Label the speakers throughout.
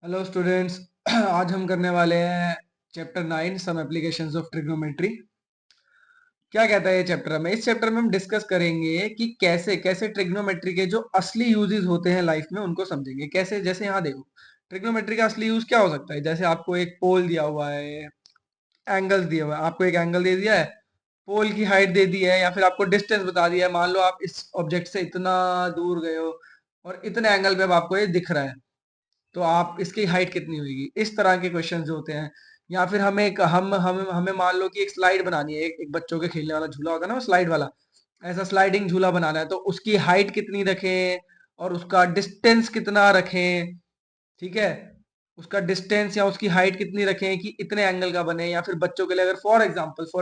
Speaker 1: Hello students. आज हम करने वाले हैं chapter 9 some applications of trigonometry. क्या कहता है ये चैप्टर? में इस चैप्टर में हम डिस्कस करेंगे कि कैसे कैसे ट्रिग्नोमेट्री के जो असली यूजेस होते हैं लाइफ में उनको समझेंगे कैसे। जैसे यहाँ देखो, ट्रिग्नोमेट्री का असली यूज क्या हो सकता है? जैसे आपको एक पोल दिया हुआ है, एंगल्स दिया हुआ है, आपको एक एंगल दे दिया है, पोल की हाइट दे दी है, या फिर आपको डिस्टेंस बता दिया है। मान लो आप इस ऑब्जेक्ट से इतना दूर गए हो और इतने एंगल पे अब आपको ये दिख रहा है, तो आप इसकी हाइट कितनी होगी? इस तरह के क्वेश्चंस जो होते हैं। या फिर हमें एक हम हमें मान लो कि एक स्लाइड बनानी है, एक बच्चों के खेलने वाला झूला होता है ना, वो स्लाइड वाला, ऐसा स्लाइडिंग झूला बनाना है, तो उसकी हाइट कितनी रखें और उसका डिस्टेंस कितना रखें? ठीक है, उसका डिस्टेंस या उसकी हाइट कितनी रखें कि इतने एंगल का बने। या फिर बच्चों के लिए अगर फॉर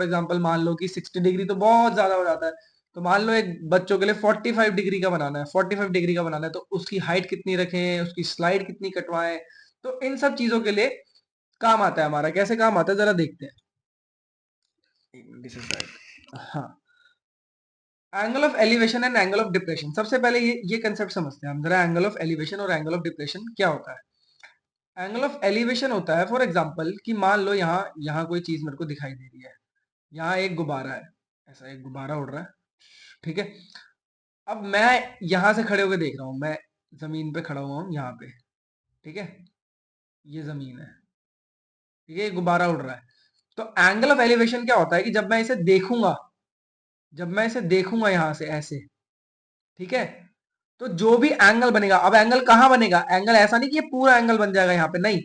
Speaker 1: एग्जांपल मान लो कि 60 डिग्री तो बहुत ज्यादा हो जाता है, तो मान लो एक बच्चों के लिए 45 डिग्री का बनाना है, 45 डिग्री का बनाना है, तो उसकी हाइट कितनी रखें, उसकी स्लाइड कितनी कटवाएं? तो इन सब चीजों के लिए काम आता है हमारा। कैसे काम आता है जरा देखते हैं। This is right. हाँ, angle of elevation and angle of depression. सबसे पहले ये कंसेप्ट समझते हैं हम जरा। एंगल ऑफ एलिवेशन और एंगल ऑफ डिप्रेशन क्या होता है? एंगल ऑफ एलिवेशन होता है फॉर एग्जांपल कि मान लो यहाँ यहाँ कोई चीज मेरे को दिखाई दे रही है। यहाँ एक गुब्बारा है, ऐसा एक गुब्बारा उड़ रहा है, ठीक है। अब मैं यहाँ से खड़े होकर देख रहा हूँ, मैं जमीन पे खड़ा हुआ हूँ यहाँ पे, ठीक है। ये जमीन है, ठीक है, ये गुब्बारा उड़ रहा है। तो एंगल ऑफ एलिवेशन क्या होता है कि जब मैं इसे देखूंगा, जब मैं इसे देखूंगा यहाँ से ऐसे, ठीक है, तो जो भी एंगल बनेगा, अब एंगल कहाँ बनेगा? एंगल ऐसा नहीं कि ये पूरा एंगल बन जाएगा यहाँ पे, नहीं।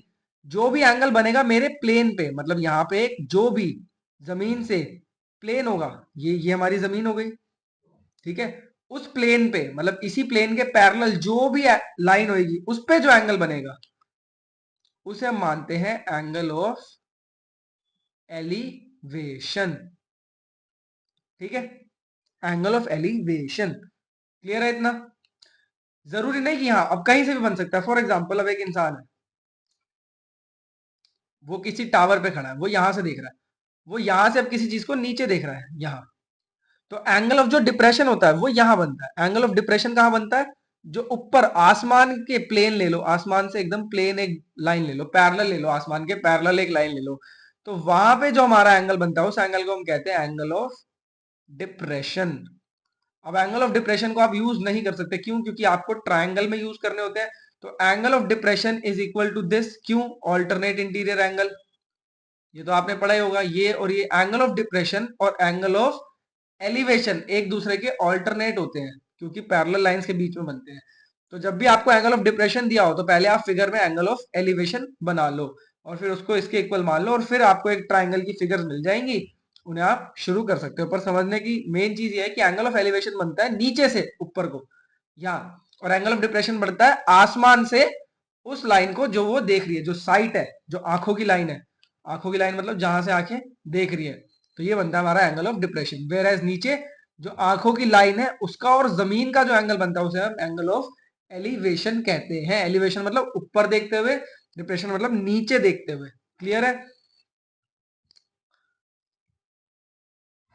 Speaker 1: जो भी एंगल बनेगा मेरे प्लेन पे, मतलब यहाँ पे जो भी जमीन से प्लेन होगा, ये हमारी जमीन हो गई, ठीक है। उस प्लेन पे, मतलब इसी प्लेन के पैरेलल जो भी लाइन होगी उस पे जो एंगल बनेगा उसे हम मानते हैं एंगल ऑफ एलिवेशन, ठीक है। एंगल ऑफ एलिवेशन, क्लियर है इतना? जरूरी नहीं कि हाँ, अब कहीं से भी बन सकता है। फॉर एग्जाम्पल अब एक इंसान है, वो किसी टावर पे खड़ा है, वो यहां से देख रहा है, वो यहां से अब किसी चीज को नीचे देख रहा है यहाँ। तो एंगल ऑफ जो डिप्रेशन होता है वो यहां बनता है। एंगल ऑफ डिप्रेशन कहां बनता है? जो ऊपर आसमान के प्लेन ले लो, आसमान से एकदम प्लेन एक लाइन ले लो, पैरेलल ले लो, आसमान के पैरेलल एक लाइन ले लो, तो वहां पे जो हमारा एंगल बनता है उस एंगल को हम कहते हैं एंगल ऑफ डिप्रेशन। अब एंगल ऑफ डिप्रेशन को आप यूज नहीं कर सकते, क्यों? क्योंकि आपको ट्राइंगल में यूज करने होते हैं। तो angle of depression is equal to this, क्यों? Alternate interior angle. ये तो आपने पढ़ा ही होगा। ये और ये एंगल ऑफ डिप्रेशन और एंगल ऑफ एलिवेशन एक दूसरे के ऑल्टरनेट होते हैं, क्योंकि पैरेलल लाइंस के बीच में बनते हैं। तो जब भी आपको एंगल ऑफ डिप्रेशन दिया हो तो पहले आप फिगर में एंगल ऑफ एलिवेशन बना लो और फिर उसको इसके इक्वल मान लो, और फिर आपको एक ट्राइंगल की फिगर्स मिल जाएंगी, उन्हें आप शुरू कर सकते हो। पर समझने की मेन चीज ये है कि एंगल ऑफ एलिवेशन बनता है नीचे से ऊपर को यहाँ, और एंगल ऑफ डिप्रेशन बढ़ता है आसमान से उस लाइन को जो वो देख रही है, जो साइट है, जो आंखों की लाइन है। आंखों की लाइन मतलब जहां से आंखें देख रही है, तो ये बनता है हमारा angle of depression. Whereas नीचे जो आंखों की लाइन है उसका और जमीन का जो एंगल बनता है उसे हम एंगल ऑफ एलिवेशन कहते हैं। एलिवेशन मतलब ऊपर देखते हुए, डिप्रेशन मतलब नीचे देखते हुए। क्लियर है?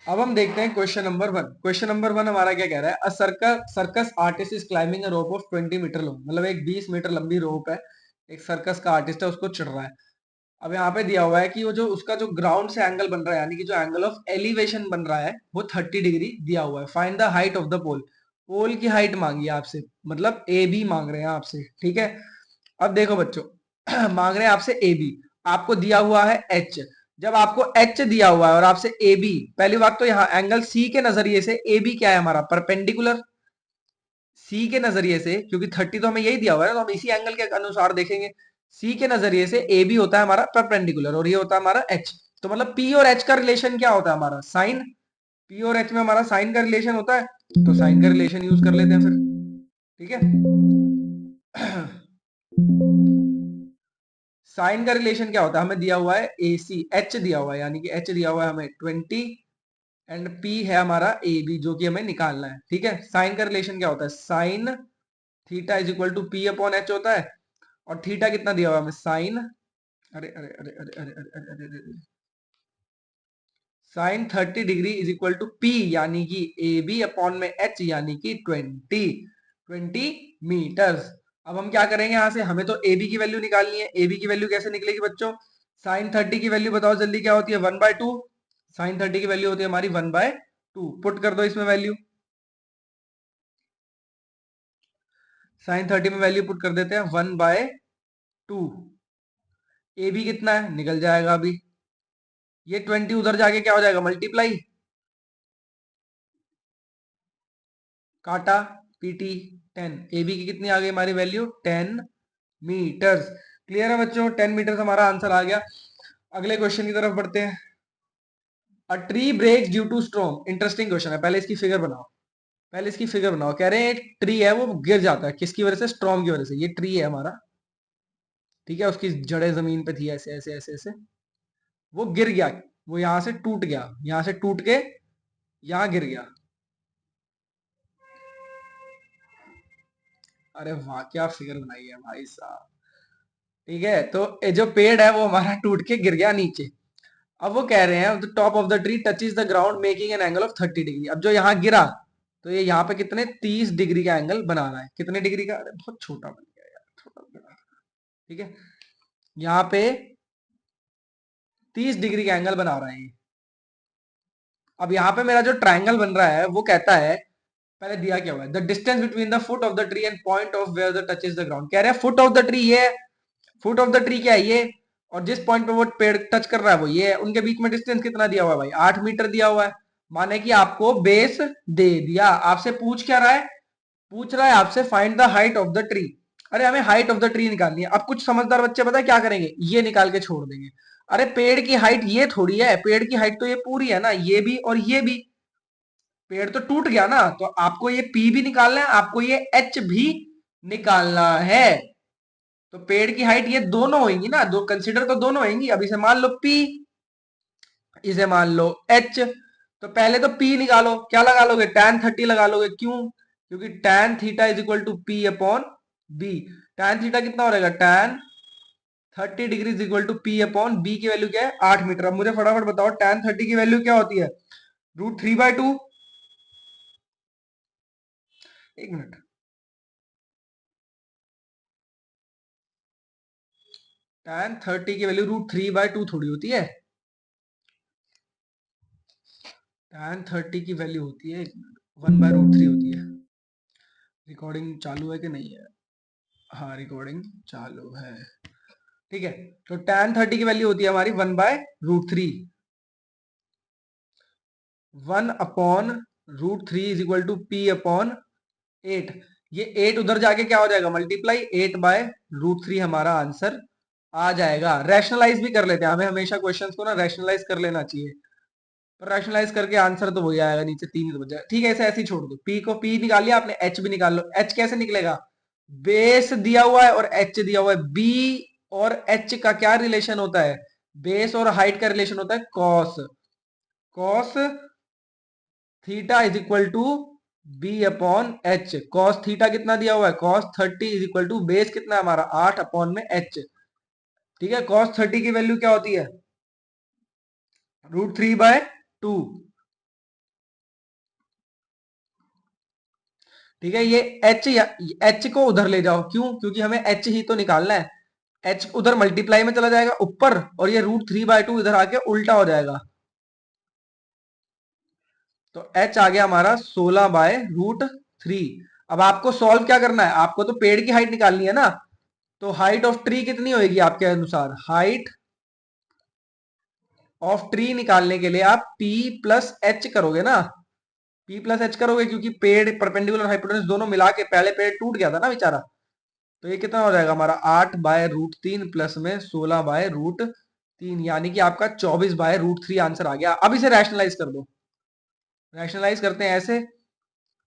Speaker 1: अब हम देखते हैं क्वेश्चन नंबर 1। क्वेश्चन नंबर 1 हमारा क्या कह रहा है? A circus artist is climbing a rope of 20 metre long, मतलब एक 20 मीटर लंबी रोप है, एक सर्कस का आर्टिस्ट है, उसको चढ़ रहा है। अब यहाँ पे दिया हुआ है कि वो जो उसका जो ग्राउंड से एंगल बन रहा है, यानी कि जो एंगल ऑफ एलिवेशन बन रहा है वो 30 डिग्री दिया हुआ है। Find the height of the pole. Pole की हाइट मांगी है आपसे, मतलब ए बी मांग रहे हैं आपसे, ठीक है। अब देखो बच्चों, मांग रहे हैं आपसे ए बी, आपको दिया हुआ है एच। जब आपको एच दिया हुआ है और आपसे ए बी, पहली बात तो यहाँ एंगल सी के नजरिए से ए बी क्या है हमारा? परपेंडिकुलर। सी के नजरिए से, क्योंकि 30 तो हमें यही दिया हुआ है, तो हम इसी एंगल के अनुसार देखेंगे। सी के नजरिए से ए बी होता है हमारा परपेंडिकुलर और ये होता है हमारा एच। तो मतलब पी और एच का रिलेशन क्या होता है हमारा? साइन। पी और एच में हमारा साइन का रिलेशन होता है, तो साइन का रिलेशन यूज कर लेते हैं फिर, ठीक है। साइन का रिलेशन क्या होता है? हमें दिया हुआ है ए सी, एच दिया हुआ है, यानी कि एच दिया हुआ है हमें 20 एंड पी है हमारा ए बी, जो कि हमें निकालना है, ठीक है। साइन का रिलेशन क्या होता है? Sine theta is equal to P upon H होता है। और थीटा कितना दिया हुआ है हमें? साइन, अरे अरे अरे अरे अरे अरे अरे अरे अरे, sine 30 degree is equal to P, यानी कि ए बी अपॉन में एच, यानी कि 20 मीटर्स। अब हम क्या करेंगे, यहाँ से हमें तो ए बी की वैल्यू निकालनी है। ए बी की वैल्यू कैसे निकलेगी बच्चों? साइन 30 की वैल्यू बताओ जल्दी, क्या होती है? 1/2। साइन 30 की वैल्यू होती है हमारी 1/2। पुट कर दो इसमें वैल्यू, साइन 30 में वैल्यू पुट कर देते हैं 1/2। ए बी कितना है, निकल जाएगा अभी। ये 20 उधर जाके क्या हो जाएगा, मल्टीप्लाई, काटा, पीटी 10। ए बी की कितनी आ गई हमारी वैल्यू? 10 मीटर्स। क्लियर है बच्चों? 10 मीटर्स हमारा आंसर आ गया। अगले क्वेश्चन की तरफ बढ़ते हैं। A tree breaks due to storm. Interesting question है, पहले इसकी फिगर बनाओ। पहले इसकी फिगर बनाओ। कह रहे हैं एक ट्री है वो गिर जाता है, किसकी वजह से? स्टॉर्म की वजह से। ये ट्री है हमारा, ठीक है, उसकी जड़ें जमीन पे थी, ऐसे ऐसे ऐसे ऐसे, वो गिर गया, वो यहां से टूट गया, यहां से टूट के यहां गिर गया। अरे वाह, क्या फिगर बनाई है भाई साहब। ठीक है, तो ये जो पेड़ है वो हमारा टूट के गिर गया नीचे। अब वो कह रहे हैं the top of the tree touches the ground making an angle of 30 degree. अब जो यहाँ गिरा तो ये यहाँ पे कितने 30 डिग्री का एंगल बना रहा है। कितने डिग्री का? अरे बहुत छोटा बन गया यार, छोटा बना। ठीक है, यहाँ पे 30 डिग्री का एंगल बना रहा है ये। अब यहाँ पे मेरा जो ट्राइंगल बन रहा है वो कहता है, पहले दिया क्या हुआ है, the distance between the foot of the tree and point of where the touches the ground. कह रहे हैं फुट ऑफ द ट्री ये है, फुट ऑफ द ट्री क्या है ये, और जिस पॉइंट पे वो पेड़ टच कर रहा है वो ये है। उनके बीच में डिस्टेंस कितना दिया हुआ है भाई? 8 मीटर दिया हुआ है। माने कि आपको बेस दे दिया। आपसे पूछ क्या रहा है? पूछ रहा है आपसे find the height of the tree. अरे हमें हाइट ऑफ द ट्री निकालनी है। अब कुछ समझदार बच्चे पता है क्या करेंगे, ये निकाल के छोड़ देंगे। अरे पेड़ की हाइट ये थोड़ी है, पेड़ की हाइट तो ये पूरी है ना, ये भी और ये भी। पेड़ तो टूट गया ना, तो आपको ये पी भी निकालना है, आपको ये एच भी निकालना है। तो पेड़ की हाइट ये दोनों होंगी ना, दो कंसीडर तो दोनों होंगी। अब इसे मान लो पी, इसे मान लो एच। तो पहले तो पी निकालो, क्या लगा लोगे? tan 30 लगा लोगे। क्यों? क्योंकि tan theta is equal to P upon B. tan theta कितना हो रहेगा? tan 30 degree is equal to P upon B की वैल्यू क्या है? 8 मीटर। अब मुझे फटाफट बताओ tan 30 की वैल्यू क्या होती है? √3/2। एक मिनट, tan 30 की वैल्यू √3/2 थोड़ी होती है। tan 30 की वैल्यू होती है 1/√3 होती है। रिकॉर्डिंग चालू है कि नहीं है? हाँ, रिकॉर्डिंग चालू है। ठीक है, तो tan 30 की वैल्यू होती है हमारी 1/√3। 1/√3 is equal to P upon 8। ये 8 उधर जाके क्या हो जाएगा? मल्टीप्लाई, 8/√3 हमारा आंसर आ जाएगा। रैशनलाइज भी कर लेते हैं, हमें हमेशा क्वेश्चंस को ना रैशनलाइज कर लेना चाहिए। पर रैशनलाइज करके आंसर तो वही आएगा, नीचे 3 ही तो बच जाएगा। ठीक है, ऐसे ऐसे ही छोड़ दो। पी को पी निकाल लिया आपने, एच भी निकाल लो। एच कैसे निकलेगा? बेस दिया हुआ है और एच दिया हुआ है। बी और एच का क्या रिलेशन होता है? बेस और हाइट का रिलेशन होता है cos. Cos theta is equal to B upon H. Cos theta कितना दिया हुआ है? cos 30 is equal to base कितना है हमारा? 8 अपॉन में एच। ठीक है, cos 30 की वैल्यू क्या होती है? √3/2। ठीक है, ये एच या एच को उधर ले जाओ। क्यों? क्योंकि हमें एच ही तो निकालना है। एच उधर मल्टीप्लाई में चला जाएगा ऊपर, और ये √3/2 इधर आके उल्टा हो जाएगा। तो एच आ गया हमारा 16/√3। अब आपको सॉल्व क्या करना है? आपको तो पेड़ की हाइट निकालनी है ना। तो हाइट ऑफ ट्री कितनी होगी आपके अनुसार? हाइट ऑफ ट्री निकालने के लिए आप P प्लस एच करोगे ना। P प्लस एच करोगे क्योंकि पेड़ परपेंडिकुलर हाइपोटेनस दोनों मिला के, पहले पेड़ टूट गया था ना बेचारा। तो ये कितना हो जाएगा हमारा? 8/√3 प्लस में 16/√3, यानी कि आपका 24/√3 आंसर आ गया। अब इसे रैशनलाइज कर दो। रैशनलाइज करते हैं ऐसे,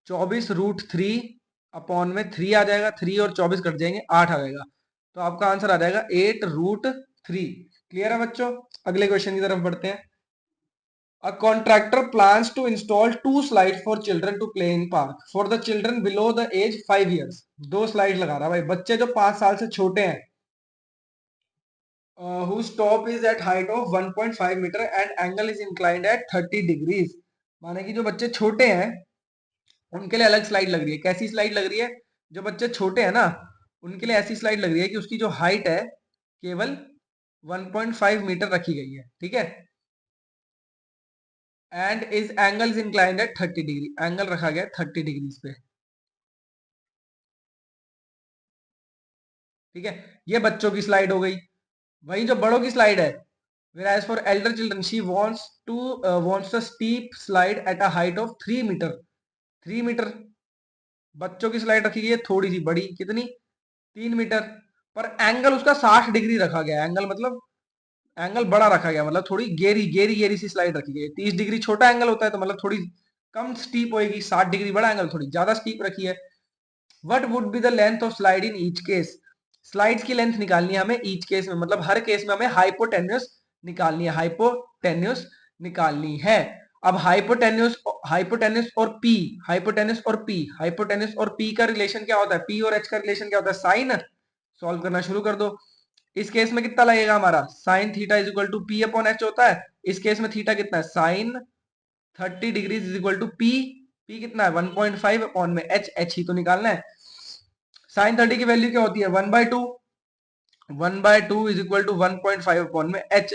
Speaker 1: 24√3 अपॉन में 3 आ जाएगा, 3 और 24 कट जाएंगे, 8 आ जाएगा। तो आपका आंसर आ जाएगा 8√3। क्लियर है बच्चों? अगले क्वेश्चन की तरफ बढ़ते हैं। A contractor plans to install 2 slides for children to play in park for the children below the age 5 years। 2 slide लगा रहा है भाई, बच्चे जो 5 साल से छोटे हैं, whose top is at height of 1.5 metre and angle is inclined at 30 degrees। माने कि जो बच्चे छोटे हैं उनके लिए अलग स्लाइड लग रही है। कैसी स्लाइड लग रही है? जो बच्चे छोटे हैं ना उनके लिए ऐसी स्लाइड लग रही है कि उसकी जो हाइट है केवल 1.5 मीटर रखी गई है, ठीक है, and is angle is inclined at 30 degree, angle रखा गया 30 डिग्री पे, ठीक है। ये बच्चों की स्लाइड हो गई। वही जो बड़ों की स्लाइड है, whereas for elder children she wants a steep slide at a height of 3 metre, 3 metre. बच्चों की स्लाइड रखी गई है थोड़ी सी बड़ी, कितनी, 3 मीटर, पर एंगल उसका 60 डिग्री रखा गया, एंगल मतलब एंगल बड़ा रखा गया, मतलब थोड़ी गेरी गेरी गेरी सी स्लाइड रखी गई है। 30 डिग्री छोटा एंगल होता है तो मतलब थोड़ी कम स्टीप होगी, 60 डिग्री बड़ा एंगल थोड़ी ज्यादा स्टीप रखी है। What would be the length of slide in each case, slides की लेंथ निकालनी है हमें ईच केस में, मतलब हर केस में हमें हाइपोटेन्यूस निकालनी है, हाइपोटेन्यूस निकालनी है। अब हाइपोटेन्यूस हाइपोटेन्यूस और पी, हाइपोटेन्यूस और पी, हाइपोटेन्यूस और पी का रिलेशन क्या होता है, पी और एच का रिलेशन क्या होता है, साइन। सॉल्व करना शुरू कर दो। इस केस में कितना लगेगा हमारा, sine theta is equal to P upon H होता है। इस केस में थीटा कितना है, sine 30 degree is equal to P, P कितना है 1.5 अपॉन में एच, एच ही तो निकालना है। साइन 30 की वैल्यू क्या होती है 1/2, 1/2 इज इक्वल टू 1.5 अपॉन में एच,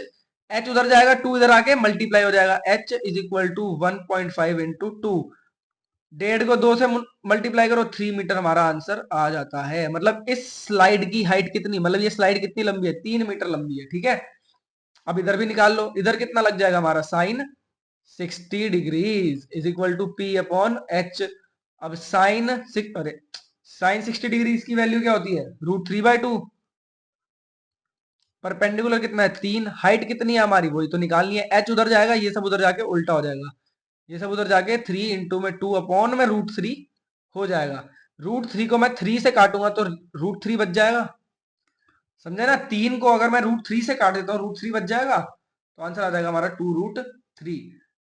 Speaker 1: एच उधर जाएगा, टू इधर आके मल्टीप्लाई हो जाएगा, H is equal to 1.5 into two, 1.5 को 2 से मल्टीप्लाई करो, 3 मीटर हमारा आंसर आ जाता है। मतलब इस स्लाइड की हाइट कितनी, मतलब ये स्लाइड कितनी लंबी है, 3 मीटर लंबी है, ठीक है। अब इधर भी निकाल लो, इधर कितना लग जाएगा हमारा, sine 60 degrees is equal to P upon H. अब साइन 60 डिग्री की वैल्यू क्या होती है, √3/2, परपेंडिकुलर कितना है 3, हाइट कितनी है हमारी वही तो निकालनी है, एच उधर जाएगा, ये सब उधर जाके उल्टा हो जाएगा, ये सब उधर जाके 3 इंटू में 2 अपॉन में √3 हो जाएगा। √3 को मैं 3 से काटूंगा तो √3 बच जाएगा, समझे ना, 3 को अगर मैं √3 से काट देता हूँ √3 बच जाएगा, तो आंसर आ जाएगा हमारा 2√3।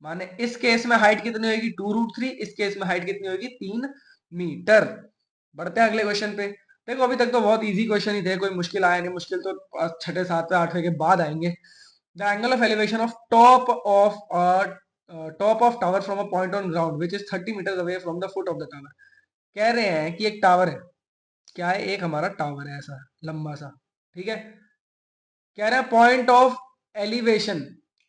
Speaker 1: माने इस केस में हाइट कितनी होगी 2√3, इस केस में हाइट कितनी होगी 3 मीटर। बढ़ते हैं अगले क्वेश्चन पे। देखो अभी तक तो बहुत इजी क्वेश्चन ही थे, कोई मुश्किल आया नहीं, मुश्किल तो छठे सातवें आठवें के बाद आएंगे। The angle of elevation of top of tower from a point on ground which is 30 metre away from the foot of the tower. कह रहे हैं कि एक टावर है, क्या है, एक हमारा टावर है ऐसा लंबा सा, ठीक है। कह रहे हैं point of elevation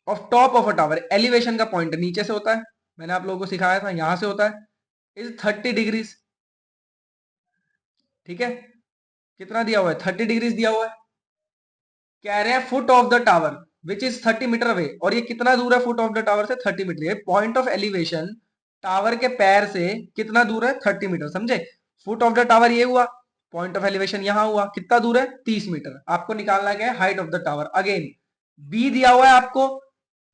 Speaker 1: of top of a tower, elevation का पॉइंट नीचे से होता है, मैंने आप लोगों को सिखाया था यहां से होता है, इज 30 डिग्रीज, ठीक है। कितना दिया हुआ है 30 डिग्रीज दिया हुआ है। कह रहे हैं foot of the tower which is 30 metre away, और ये कितना दूर है फुट ऑफ द टावर से 30 मीटर, ये पॉइंट ऑफ एलिवेशन टावर के पैर से कितना दूर है 30 मीटर, समझे। फुट ऑफ द टावर ये हुआ, पॉइंट ऑफ एलिवेशन यहां हुआ, कितना दूर है 30 मीटर। आपको निकालना क्या है height of the tower, again B दिया हुआ है आपको,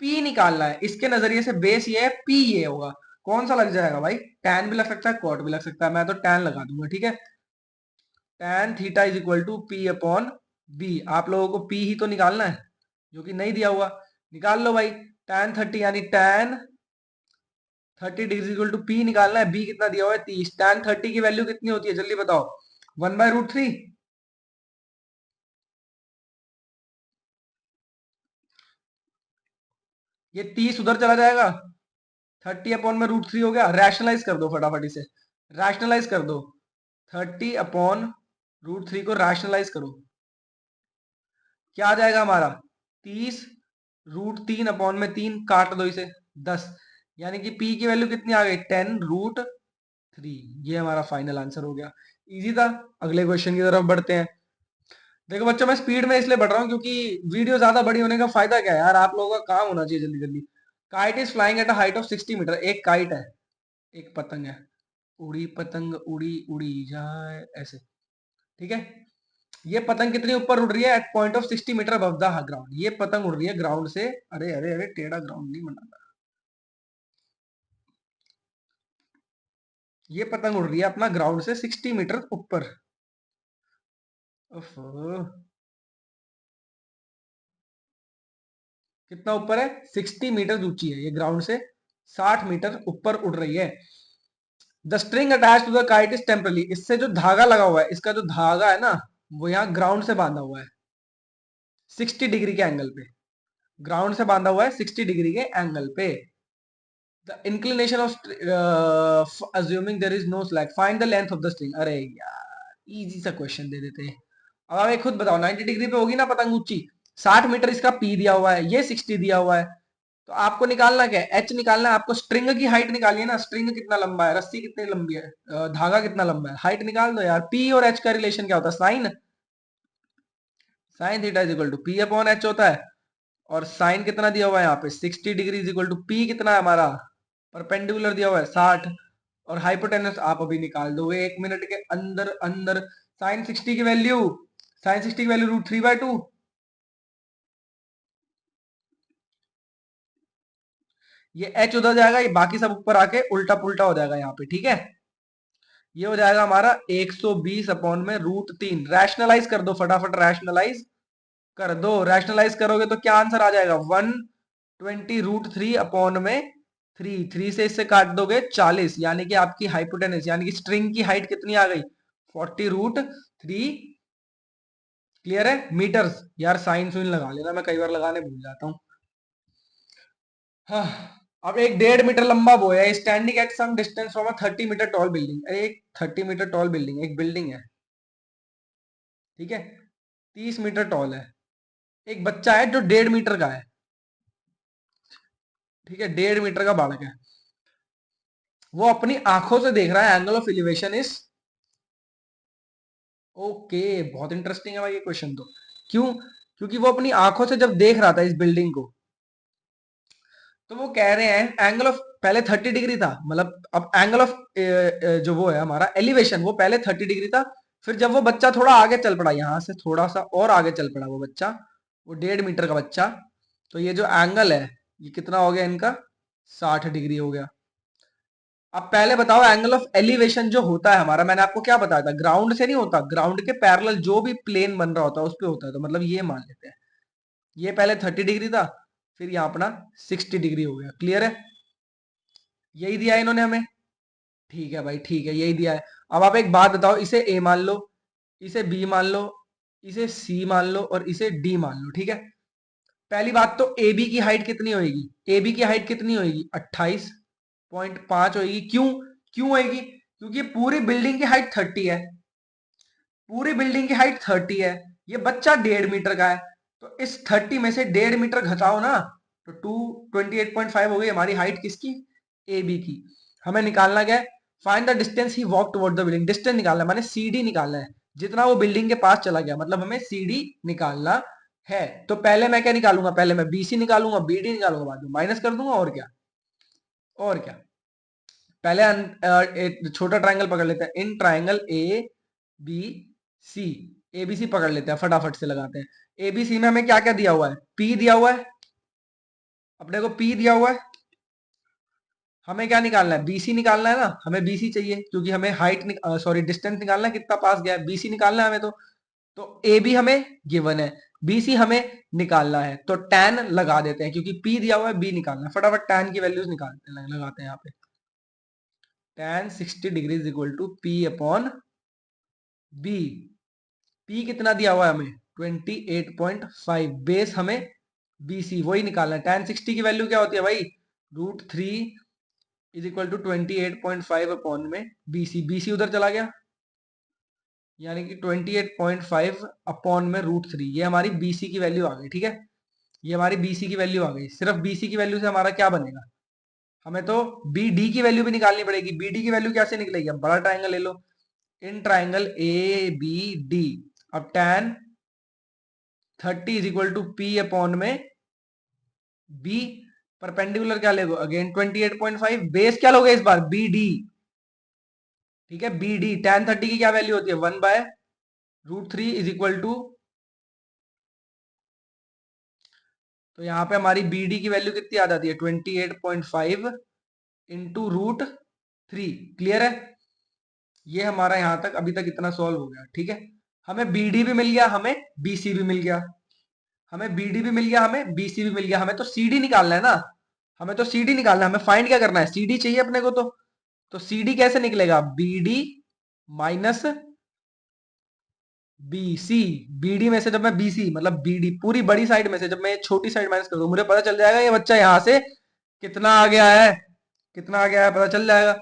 Speaker 1: पी निकालना है, इसके नजरिए से बेस ये है, पी ये होगा, कौन सा लग जाएगा भाई, टैन भी लग सकता है कॉट भी लग सकता है, मैं तो टैन लगा दूंगा, ठीक है। tan theta is equal to P upon B, आप लोगों को पी ही तो निकालना है जो कि नहीं दिया हुआ, निकाल लो भाई। tan 30 यानी tan 30 degree equal to P निकालना है, बी कितना दिया हुआ है 30, tan 30 की वैल्यू कितनी होती है जल्दी बताओ, 1/√3, ये 30 उधर चला जाएगा, 30 अपॉन में √3 हो गया, रैशनलाइज कर दो फटाफट इसे, रैशनलाइज कर दो, 30 अपॉन √3 को रैशनलाइज करो, क्या आ जाएगा हमारा 30, √3 अपॉन में 3 काट दो इसे 10, यानी कि p की वैल्यू कितनी आ गई 10√3, ये हमारा फाइनल आंसर हो गया। इजी था। अगले क्वेश्चन की तरफ बढ़ते हैं। देखो बच्चों मैं स्पीड में इसलिए बढ़ रहा हूँ क्योंकि वीडियो ज्यादा बड़ी होने का फायदा क्या है यार, आप लोगों का काम होना चाहिए जल्दी जल्दी। Kite is flying at a height of 60 metre, एक काइट है, एक पतंग है, उड़ी पतंग उड़ी उड़ी जाए ऐसे, ठीक है। ये पतंग कितनी ऊपर उड़ रही है at point of 60 metre above the ground, ये पतंग उड़ रही है ग्राउंड से, अरे अरे अरे टेढ़ा ग्राउंड नहीं बनाना, ये पतंग उड़ रही है अपना ग्राउंड से 60 मीटर ऊपर। ओफो, कितना ऊपर है 60 मीटर ऊंची है ये ग्राउंड से, 60 मीटर ऊपर उड़ रही है। The string attach to the kite is temporarily, इससे जो धागा लगा हुआ है, इसका जो धागा है ना वो यहाँ ग्राउंड से बांधा हुआ है 60 डिग्री के एंगल पे, ग्राउंड से बांधा हुआ है 60 डिग्री के एंगल पे। The inclination of assuming there is no slack, find the length of the string, अरे यार इजी सा क्वेश्चन दे देते हैं। अब आप एक खुद बताओ, 90 डिग्री पे होगी ना पतंग ऊंची, 60 मीटर इसका पी दिया हुआ है, ये 60 दिया हुआ है, तो आपको निकालना क्या है, एच निकालना है। आपको स्ट्रिंग की हाइट निकालिए ना, स्ट्रिंग कितना लंबा है, रस्सी कितनी लंबी है, धागा कितना लंबा है, हाइट निकाल दो यार। पी और एच का रिलेशन क्या होता है, sine. Sine theta is equal to P upon H होता है। और साइन कितना दिया हुआ है यहाँ पे, 60 degree is equal to P कितना है हमारा, परपेंडिकुलर दिया हुआ है 60, और हाइपोटेनस आप अभी निकाल दोगे 1 मिनट के अंदर अंदर। साइन 60 की वैल्यू, साइन 60 की वैल्यू √3/2। ये एच उधर जाएगा, ये बाकी सब ऊपर आके उल्टा पुल्टा हो जाएगा यहाँ पे, ठीक है। ये हो जाएगा हमारा 120 अपॉन में √3। रैशनलाइज कर दो फटाफट, रैशनलाइज कर दो। रैशनलाइज करोगे तो क्या आंसर आ जाएगा, 120 √3 अपॉन में 3 से इससे काट दोगे 40, यानी कि आपकी हाइपोटेनस यानी कि स्ट्रिंग की हाइट कितनी आ गई, 40 √3। क्लियर है, मीटर्स। यार साइन सुइन लगा लेना, मैं कई बार लगाने भूल जाता हूँ। हाँ। अब एक 1.5 मीटर लंबा बोया है standing at some distance from a 30 metre tall building. एक 30 मीटर टॉल बिल्डिंग, एक बिल्डिंग है, ठीक है, 30 मीटर टॉल है। एक बच्चा है जो 1.5 मीटर का है, ठीक है, 1.5 मीटर का बालक है। वो अपनी आंखों से देख रहा है, angle of elevation is, okay, बहुत इंटरेस्टिंग है भाई ये क्वेश्चन तो। क्यों, क्योंकि वो अपनी आंखों से जब देख रहा था इस बिल्डिंग को, तो वो कह रहे हैं एंगल ऑफ, पहले 30 डिग्री था, मतलब अब एंगल ऑफ जो वो है हमारा एलिवेशन, वो पहले 30 डिग्री था। फिर जब वो बच्चा थोड़ा आगे चल पड़ा, यहां से थोड़ा सा और आगे चल पड़ा वो बच्चा, वो 1.5 मीटर का बच्चा, तो ये जो एंगल है ये कितना हो गया इनका, 60 डिग्री हो गया। अब पहले बताओ, एंगल ऑफ एलिवेशन जो होता है हमारा, मैंने आपको क्या बताया था, ग्राउंड से नहीं होता, ग्राउंड के पैरेलल जो भी प्लेन बन रहा होता है उस पे होता है। तो मतलब ये मान लेते हैं, ये पहले 30 डिग्री था, फिर यहाँ अपना 60 डिग्री हो गया। क्लियर है, यही दिया है इन्होंने हमें। ठीक है भाई, ठीक है, यही दिया है। अब आप एक बात बताओ, इसे ए मान लो, इसे बी मान लो, इसे सी मान लो और इसे डी मान लो, ठीक है। पहली बात तो ए बी की हाइट कितनी होगी, ए बी की हाइट कितनी होगी, 28.5 होगी। क्यों, क्यों होगी, क्योंकि पूरी बिल्डिंग की हाइट 30 है, पूरी बिल्डिंग की हाइट 30 है, ये बच्चा 1.5 मीटर का है। तो इस 30 में से 1.5 मीटर घटाओ ना, तो 28.5 हो गई हमारी हाइट किसकी, ए बी की। हमें निकालना क्या है, find the distance he walk toward the building. Distance निकालना है, माने सी डी निकालना है, जितना वो बिल्डिंग के पास चला गया, मतलब हमें सी डी निकालना है। तो पहले मैं क्या निकालूंगा, पहले मैं बी सी निकालूंगा, बी डी निकालूंगा, बाद में माइनस कर दूंगा, और क्या, और क्या। पहले एक छोटा ट्रायंगल पकड़ लेते हैं, in triangle A B C, A B C पकड़ लेते हैं, फटाफट से लगाते हैं। ए बी सी में हमें क्या क्या दिया हुआ है, पी दिया हुआ है, अपने को पी दिया हुआ है। हमें क्या निकालना है, बीसी निकालना है ना, हमें बीसी चाहिए, क्योंकि हमें हाइट सॉरी डिस्टेंस निकालना है, कितना पास गया है, बीसी निकालना है हमें। तो ए बी हमें गिवन है, बीसी हमें निकालना है, तो tan लगा देते हैं, क्योंकि पी दिया हुआ है, बी निकालना है। फटाफट tan की वैल्यूज निकालते हैं, लगाते हैं यहाँ पे। tan 60 degree is equal to P upon B. P कितना दिया हुआ है हमें, 28.5, बेस हमें बीसी वही निकालना है। tan 60 की वैल्यू क्या होती है भाई, √3 इज इक्वल टू 28.5 अपॉन में बीसी, बीसी उधर चला गया, यानी कि 28.5 अपॉन में √3, ये हमारी बीसी की वैल्यू आ गई, ठीक है। ये हमारी बीसी की वैल्यू आ गई। सिर्फ बीसी की वैल्यू से हमारा क्या बनेगा, हमें तो बी डी की वैल्यू भी निकालनी पड़ेगी। बी डी की वैल्यू कैसे निकलेगी, अब बड़ा ट्राइंगल ले लो, in triangle A B D. अब tan 30 is equal to P upon में बी, परपेंडिकुलर क्या लेगो अगेन 28.5, बेस क्या लोगे इस बार, बी डी, ठीक है, बी डी। tan 30 की क्या वैल्यू होती है, 1/√3 इज इक्वल टू, तो यहाँ पे हमारी बी डी की वैल्यू कितनी आ जाती है, 28.5 इंटू √3। क्लियर है, ये हमारा यहां तक अभी तक इतना सॉल्व हो गया, ठीक है। हमें बी डी भी मिल गया, हमें बी सी भी मिल गया, हमें बी डी भी मिल गया, हमें बी सी भी मिल गया। हमें तो सी डी निकालना है ना, हमें तो सी डी निकालना है, हमें फाइंड क्या करना है, सी डी चाहिए अपने को। तो सी डी कैसे निकलेगा, B D minus B C. B D में से जब मैं बी सी मतलब बी डी पूरी बड़ी साइड में से जब मैं ये छोटी साइड माइनस कर दूं, मुझे पता चल जाएगा ये बच्चा यहाँ से कितना आ गया है, कितना आ गया है पता चल जाएगा।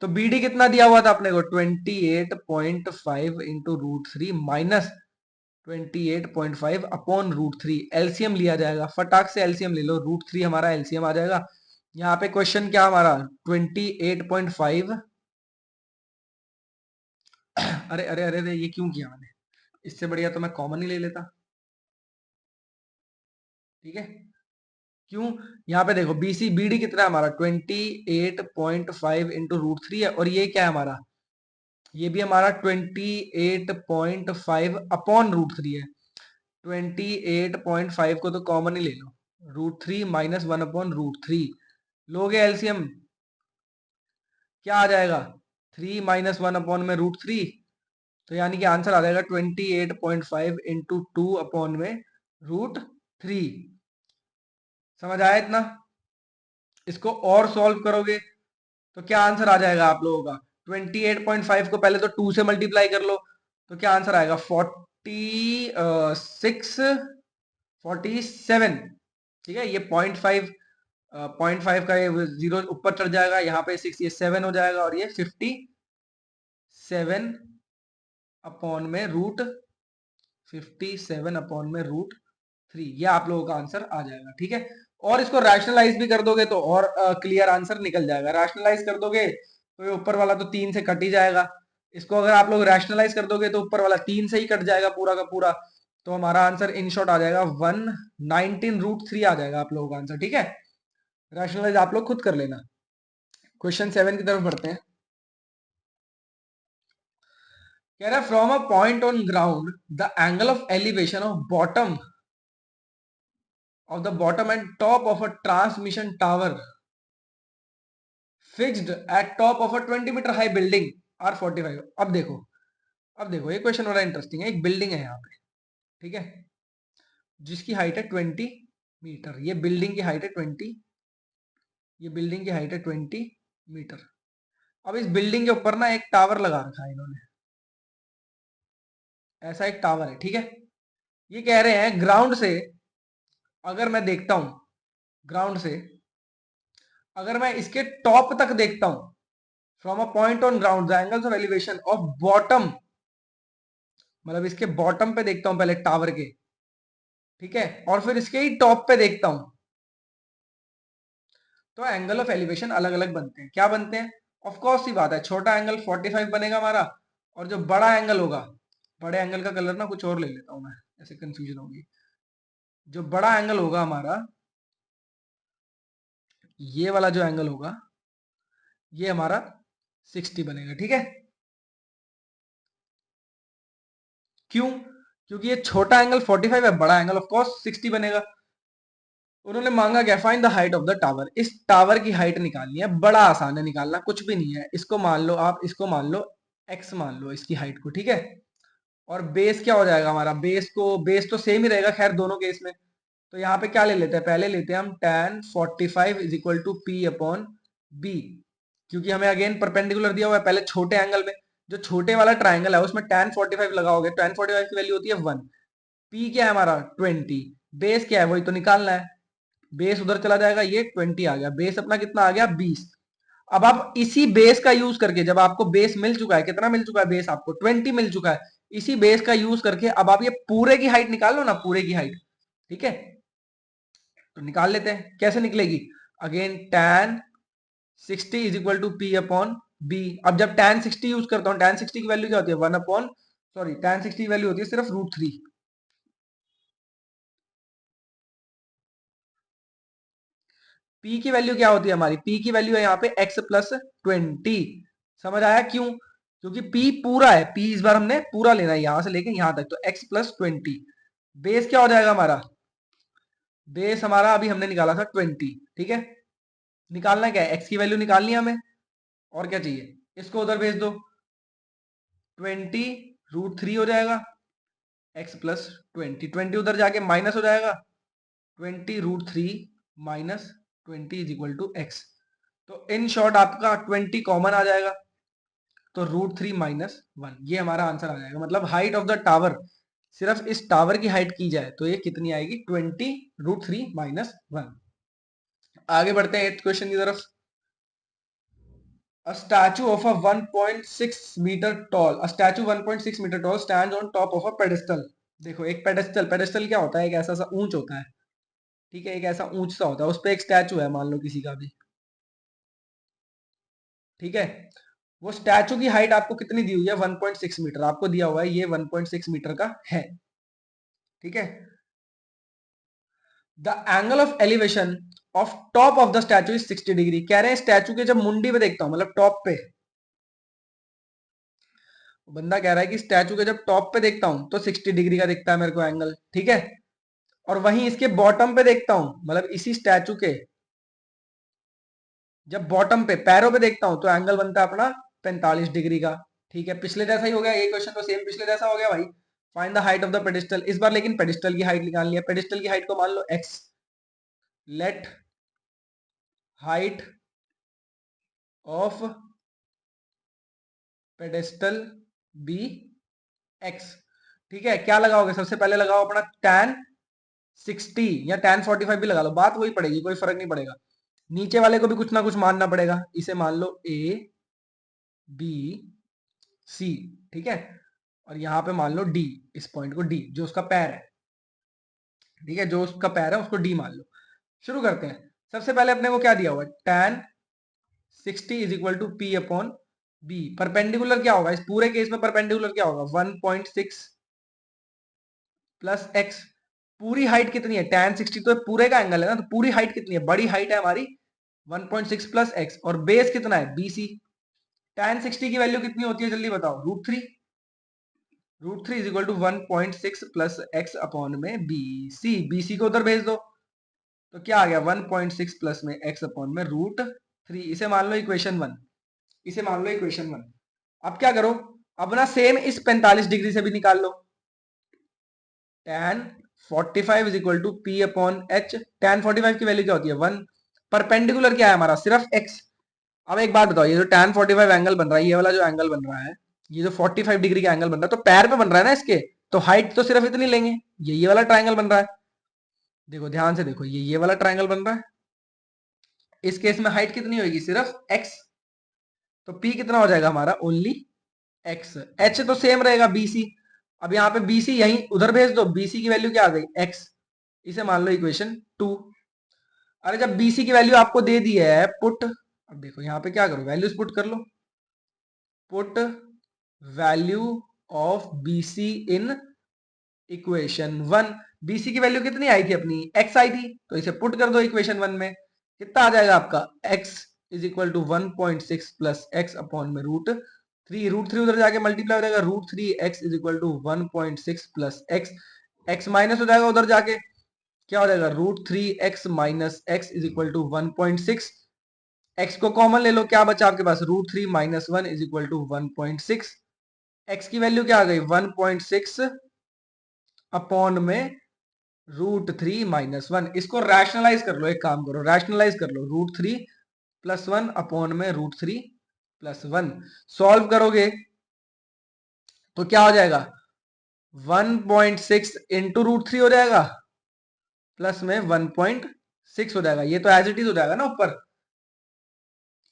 Speaker 1: तो बी डी कितना दिया हुआ था अपने को 28.5 into root three minus 28.5 upon root three. LCM लिया जाएगा, फटाक से एलसीएम ले लो, रूट थ्री हमारा एलसीएम आ जाएगा। यहाँ पे क्वेश्चन क्या हमारा 28.5 अरे अरे अरे अरे ये क्यों किया मैंने, इससे बढ़िया तो मैं कॉमन ही ले लेता। ठीक है, क्यों, यहाँ पे देखो बीसी बीडी कितना है हमारा 28.5 इंटू रूट थ्री है, और ये क्या है हमारा, ये भी हमारा 28.5 अपॉन रूट थ्री है। 28.5 को तो कॉमन ही ले लो, root three minus one upon root three, लोगे एलसीएम क्या आ जाएगा, थ्री माइनस वन अपॉन में रूट थ्री, तो यानी कि आंसर आ जाएगा 28.5 इंटू टू अपॉन में रूट थ्री। समझ आया इतना, इसको और सॉल्व करोगे तो क्या आंसर आ जाएगा आप लोगों का, 28.5 को पहले तो 2 से मल्टीप्लाई कर लो, तो क्या आंसर आएगा 47। ठीक है, ये 0.5 का ये जीरो ऊपर चढ़ जाएगा, यहाँ पे 6 ये 7 हो जाएगा, और ये 57 अपॉन में रूट 57 अपॉन में रूट थ्री, ये आप लोगों का आंसर आ जाएगा। ठीक है, और इसको रैशनलाइज भी कर दोगे तो और क्लियर आंसर निकल जाएगा। रैशनलाइज कर दोगे तो ये ऊपर वाला तो 3 से कट ही जाएगा, इसको अगर आप लोग रैशनलाइज कर दोगे तो ऊपर वाला 3 से ही कट जाएगा पूरा का पूरा, तो हमारा आंसर इन शॉर्ट आ जाएगा 119 रूट थ्री आ जाएगा आप लोगों का आंसर। ठीक है, रैशनलाइज आप लोग खुद कर लेना। क्वेश्चन 7 की तरफ बढ़ते हैं। कह रहा है from a point on ground the angle of elevation of bottom and top of a transmission tower fixed at top of a 20 metre high building are 45। अब देखो ये क्वेश्चन बड़ा इंटरेस्टिंग है। एक बिल्डिंग है यहाँ पे, ठीक है, जिसकी हाइट है 20 मीटर, ये बिल्डिंग की हाइट है 20, ये बिल्डिंग की हाइट है 20 मीटर। अब इस बिल्डिंग के ऊपर ना एक टावर लगा रखा है इन्होंने, ऐसा एक टावर है। ठीक है, ये कह रहे हैं ग्राउंड से अगर मैं देखता हूं, ग्राउंड से अगर मैं इसके टॉप तक देखता हूं, from a point on ground the angles of elevation of bottom, मतलब इसके बॉटम पे देखता हूं पहले टावर के, ठीक है, और फिर इसके ही टॉप पे देखता हूं, तो एंगल ऑफ एलिवेशन अलग अलग बनते हैं। क्या बनते हैं, ऑफ कोर्स सी बात है, छोटा एंगल 45 बनेगा हमारा, और जो बड़ा एंगल होगा, बड़े एंगल का कलर ना कुछ और ले लेता हूं मैं, ऐसे कंफ्यूजन होगी, जो बड़ा एंगल होगा हमारा, ये वाला जो एंगल होगा, ये हमारा 60 बनेगा। ठीक है, क्यों, क्योंकि ये छोटा एंगल 45 है, बड़ा एंगल ऑफ कोर्स 60 बनेगा। उन्होंने मांगा क्या, find the height of the tower, इस टावर की हाइट निकालनी है, बड़ा आसान है निकालना, कुछ भी नहीं है, इसको मान लो आप, इसको मान लो x मान लो इसकी हाइट को। ठीक है, और बेस क्या हो जाएगा हमारा, बेस तो सेम ही रहेगा खैर दोनों केस में, तो यहाँ पे क्या ले लेते हैं, पहले लेते हैं हम tan 45 is equal to P upon B, क्योंकि हमें अगेन परपेंडिकुलर दिया हुआ है, पहले छोटे एंगल में, जो छोटे वाला ट्राइंगल है उसमें tan 45 लगाओगे, tan 45 की वैल्यू होती है 1, पी क्या है हमारा 20, बेस क्या है वही तो निकालना है, बेस उधर चला जाएगा, ये 20 आ गया, बेस अपना कितना आ गया 20। अब आप इसी बेस का यूज करके, जब आपको बेस मिल चुका है, कितना मिल चुका है बेस आपको 20 मिल चुका है, इसी बेस का यूज करके अब आप ये पूरे की हाइट निकाल लो ना, पूरे की हाइट। ठीक है, तो निकाल लेते हैं, कैसे निकलेगी, again tan 60 is equal to P upon B. अब जब tan 60 यूज करता हूं, tan 60 की वैल्यू क्या होती है 1 अपॉन, सॉरी tan 60 की वैल्यू होती है सिर्फ रूट थ्री, पी की वैल्यू क्या होती है हमारी, पी की वैल्यू है यहाँ पे x प्लस 20। समझ आया क्यों, क्योंकि p पूरा है, p इस बार हमने पूरा लेना है यहां से लेके यहां तक, तो x प्लस 20, बेस क्या हो जाएगा हमारा, बेस हमारा अभी हमने निकाला था 20। ठीक है, निकालना क्या है, x की वैल्यू निकालनी है हमें, और क्या चाहिए, इसको उधर भेज दो, 20 रूट थ्री हो जाएगा, x प्लस 20 उधर जाके माइनस हो जाएगा, 20 root three minus 20 is equal to x, तो इन शॉर्ट आपका 20 कॉमन आ जाएगा, तो रूट थ्री माइनस वन, ये हमारा आंसर आ जाएगा। मतलब हाइट ऑफ द टावर, सिर्फ इस टावर की हाइट की जाए तो ये कितनी आएगी 20 रूट थ्री माइनस वन। आगे बढ़ते हैं 8th क्वेश्चन की तरफ। A statue of a 1.6 meter tall, a statue 1.6 meter tall stands on top of a pedestal. देखो एक पेडेस्टल, पेडेस्टल क्या होता है? एक ऐसा सा ऊंच होता है, ठीक है, एक ऐसा ऊंच सा होता है, उस पे एक स्टैचू है मान लो किसी का भी, ठीक है। वो स्टैचू की हाइट आपको कितनी दी हुई है? 1.6 मीटर आपको दिया हुआ है, ये 1.6 मीटर का है, ठीक है। The angle of elevation of top of the statue is 60 degree. कह रहे हैं स्टैचू के जब मुंडी पे देखता हूं, मतलब टॉप पे, बंदा कह रहा है कि स्टैचू के जब टॉप पे देखता हूं तो 60 डिग्री का दिखता है मेरे को एंगल, ठीक है। और वहीं इसके बॉटम पे देखता हूं, मतलब इसी स्टैचू के जब बॉटम पे पैरों पे देखता हूं तो एंगल बनता है अपना 45 डिग्री का, ठीक है। पिछले जैसा ही हो गया, ये क्वेश्चन तो सेम पिछले जैसा हो गया भाई। Find the height of the pedestal, इस बार लेकिन पेडिस्टल की हाइट निकालनी है। पेडिस्टल की हाइट को मान लो x, let height of pedestal be x, ठीक है। क्या लगाओगे? सबसे पहले लगाओ अपना tan 60 या tan 45 भी लगा लो, बात वही पड़ेगी, कोई फर्क नहीं पड़ेगा। नीचे वाले को भी कुछ ना कुछ मानना पड़ेगा, इसे मान लो a b c, ठीक है। और यहाँ पे मान लो d, इस पॉइंट को d, जो उसका पैर है, ठीक है, जो उसका पैर है उसको d मान लो। शुरू करते हैं। सबसे पहले अपने को क्या दिया हुआ है? tan 60 is equal to p upon b। Perpendicular क्या होगा इस पूरे केस में? परपेंडिकुलर क्या होगा? 1.6 प्लस x। पूरी हाइट कितनी है? tan 60 तो पूरे का एंगल है ना, तो पूरी हाइट कितनी है? बड़ी हाइट है हमारी 1.6 प्लस x, और बेस कितना है? bc। tan 60 की वैल्यू कितनी होती है जल्दी बताओ? √3। √3 is equal to 1.6 plus x upon में bc। bc को उधर भेज दो तो क्या आ गया? 1.6 प्लस में x अपॉन में √3। इसे मान लो इक्वेशन 1, इसे मान लो इक्वेशन 1। अब क्या करो? अपना सेम इस 45 डिग्री से भी निकाल लो। tan 45 is equal to p upon h। tan 45 की वैल्यू क्या होती है? 1। परपेंडिकुलर क्या है हमारा? सिर्फ x। अब एक बात बताओ, ये जो tan 45 एंगल बन रहा है, ये वाला जो एंगल बन रहा है, ये जो 45 डिग्री का एंगल बन रहा है, तो पैर पे बन रहा है ना इसके, तो हाइट तो सिर्फ इतनी लेंगे। ये वाला ट्रायंगल बन रहा है, देखो ध्यान से देखो, ये वाला ट्रायंगल बन रहा है। इस केस में हाइट कितनी होगी? सिर्फ x। तो p कितना हो जाएगा हमारा? Only x। h तो सेम रहेगा bc। अब यहाँ पे bc यहीं उधर भेज दो, bc की वैल्यू क्या आ गई? x। इसे मान लो इक्वेशन 2। अरे जब bc की वैल्यू आपको दे दी है पुट, अब देखो यहाँ पे क्या करो? वैल्यूज पुट कर लो। Put value of bc in equation 1। bc की वैल्यू कितनी आई थी अपनी? x आई थी, तो इसे पुट कर दो इक्वेशन 1 में। कितना आ जाएगा आपका? x is equal to 1.6 plus x upon में √3। √3 उधर जाके मल्टीप्लाई हो जाएगा, √3x is equal to 1.6 plus x। x minus हो जाएगा उधर जाके, क्या हो जाएगा? √3x minus x is equal to 1.6। x को कॉमन ले लो, क्या बचा आपके पास? √3 minus 1 is equal to 1.6। x की वैल्यू क्या आ गई? 1.6 अपॉन में √3 माइनस 1। इसको रैशनलाइज कर लो, एक काम करो, रैशनलाइज कर लो। √3 प्लस 1 अपॉन में √3 प्लस 1। सॉल्व करोगे तो क्या हो जाएगा? 1.6 इंटू √3 हो जाएगा, प्लस में 1.6 हो जाएगा। ये तो एज इट इज हो जाएगा ना ऊपर,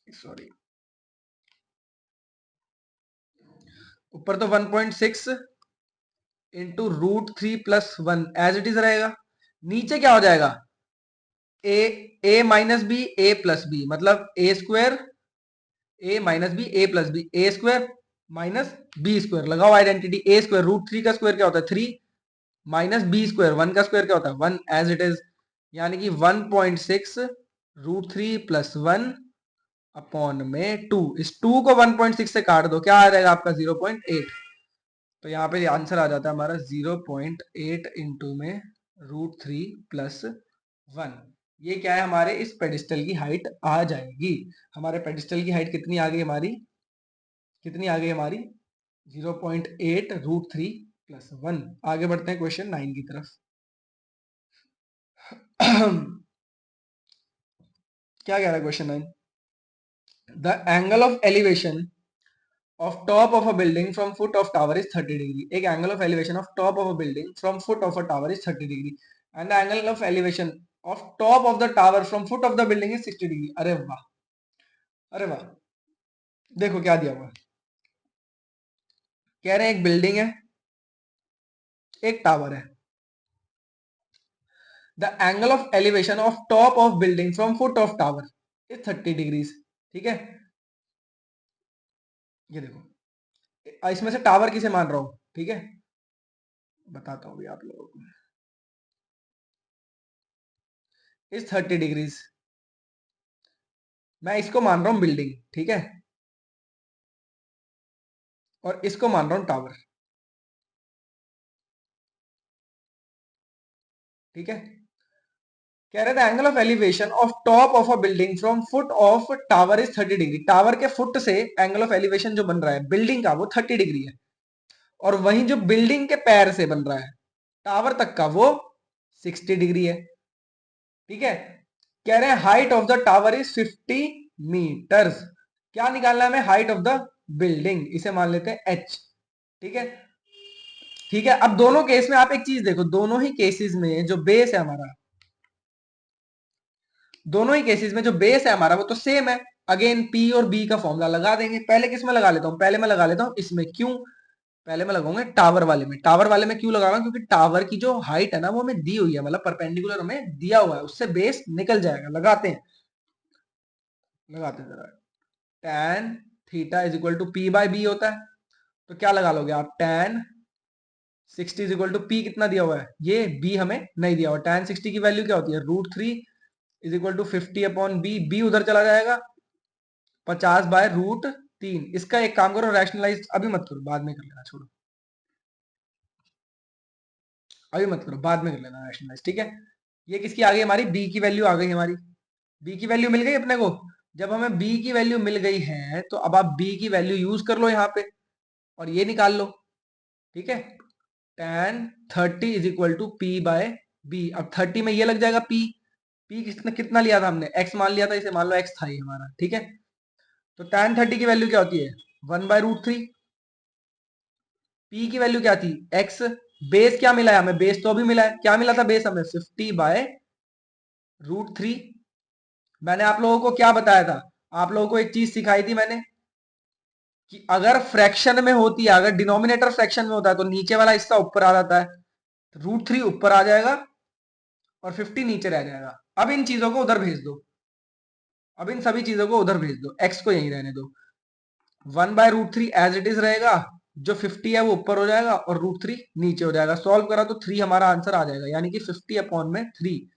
Speaker 1: सॉरी, ऊपर तो 1.6 into √3 plus 1 as it is रहेगा। नीचे क्या हो जाएगा? A minus B, A plus B, मतलब A square A minus B, A plus B, A square minus B square. लगाओ आइडेंटिटी। ए स्क्वायर, √3 का स्क्वायर क्या होता है? 3, माइनस बी स्क्वायर, 1 का स्क्वायर क्या होता है? 1 एज इट इज। यानी कि 1.6 √3 प्लस 1 अपॉन में 2। इस 2 को 1.6 से काट दो, क्या आ जाएगा आपका? 0.8। तो यहाँ पे आंसर आ जाता है हमारा 0.8 इंटू में √3 प्लस 1। ये क्या है? हमारे इस पेडिस्टल की हाइट आ जाएगी। हमारे पेडिस्टल की हाइट कितनी आ गई हमारी? कितनी आ गई हमारी? 0.8 √3 प्लस 1। आगे बढ़ते हैं क्वेश्चन 9 की तरफ। क्या कह रहा है question 9? The angle of elevation of top of a building from foot of tower is 30 degree। एक angle of elevation of top of a building from foot of a tower is 30 degree and the angle of elevation of top of the tower from foot of the building is 60 degree। अरे वाह, अरे वाह, देखो क्या दिया हुआ है, कह रहे हैं एक बिल्डिंग है, एक टावर है। The angle of elevation of top of building from foot of tower is 30 degrees. ठीक है, ये देखो इसमें से टावर किसे मान रहा हूं, ठीक है, बताता हूं भी आप लोगों को। इज 30 डिग्रीज, मैं इसको मान रहा हूं बिल्डिंग, ठीक है, और इसको मान रहा हूं टावर। ठीक है, कह रहे थे angle of elevation of top of a building from foot of tower is 30 degree. Tower के फुट से एंगल ऑफ एलिवेशन जो बन रहा है बिल्डिंग का वो 30 डिग्री है, और वहीं जो बिल्डिंग के पैर से बन रहा है टावर तक का वो 60 डिग्री है। ठीक है, कह रहे हैं height of the tower is 50 metres. क्या निकालना है हमें, हाइट ऑफ द बिल्डिंग, इसे मान लेते हैं एच। ठीक है, ठीक है, अब दोनों केस में आप एक चीज देखो, दोनों ही केसेस में जो बेस है हमारा, दोनों ही केसेस में जो बेस है हमारा वो तो सेम है। अगेन पी और बी का फॉर्मूला लगा देंगे। पहले किस में लगा लेता हूं, पहले मैं लगा लेता हूं इसमें, क्यों, पहले मैं लगाऊंगा टावर वाले में। टावर वाले में क्यों लगा रहा हूं, क्योंकि टावर की जो हाइट है ना वो हमें दी हुई है, मतलब परपेंडिकुलर हमें दिया हुआ है, उससे बेस निकल जाएगा। लगाते हैं, लगाते हैं जरा। tan theta is equal to P by B होता है, तो क्या लगा लोगे आप, tan 60 is equal to P कितना दिया हुआ है, ये बी हमें नहीं दिया हुआ। tan 60 की वैल्यू क्या होती है, √3 is equal to 50 upon B. B उधर चला जाएगा, 50/√3। इसका एक काम करो, रैशनलाइज अभी मत करो, बाद में कर लेना, छोड़ो अभी मत करो, बाद में कर लेना रैशनलाइज। ठीक है, ये किसकी आ गई, हमारी बी की वैल्यू आ गई हमारी। बी की वैल्यू मिल गई अपने को। जब हमें बी की वैल्यू मिल गई है तो अब आप बी की वैल्यू यूज कर लो यहाँ पे और ये निकाल लो। ठीक है, tan 30 is equal to P by B. अब 30 में ये लग जाएगा पी। पी कितना कितना लिया था हमने, एक्स मान लिया था, इसे मान लो एक्स था ये हमारा। ठीक है, तो tan 30 की वैल्यू क्या होती है, 1/√3। पी की वैल्यू क्या थी, एक्स। बेस क्या मिला है हमें, बेस तो अभी मिला है, क्या मिला था बेस हमें, 50/√3। मैंने आप लोगों को क्या बताया था, आप लोगों को एक चीज सिखाई थी मैंने, कि अगर फ्रैक्शन में होती है, अगर डिनोमिनेटर फ्रैक्शन में होता है तो नीचे वाला हिस्सा ऊपर आ जाता है, √3 ऊपर आ जाएगा और 50 नीचे रह जाएगा। अब इन चीजों को उधर भेज दो, अब इन सभी चीजों को उधर भेज दो, एक्स को यहीं रहने दो। 1/√3 एज इट इज रहेगा, जो 50 है वो ऊपर हो जाएगा और √3 नीचे हो जाएगा। सॉल्व करा तो 3 हमारा आंसर आ जाएगा, यानी कि 50 अपॉन में 3।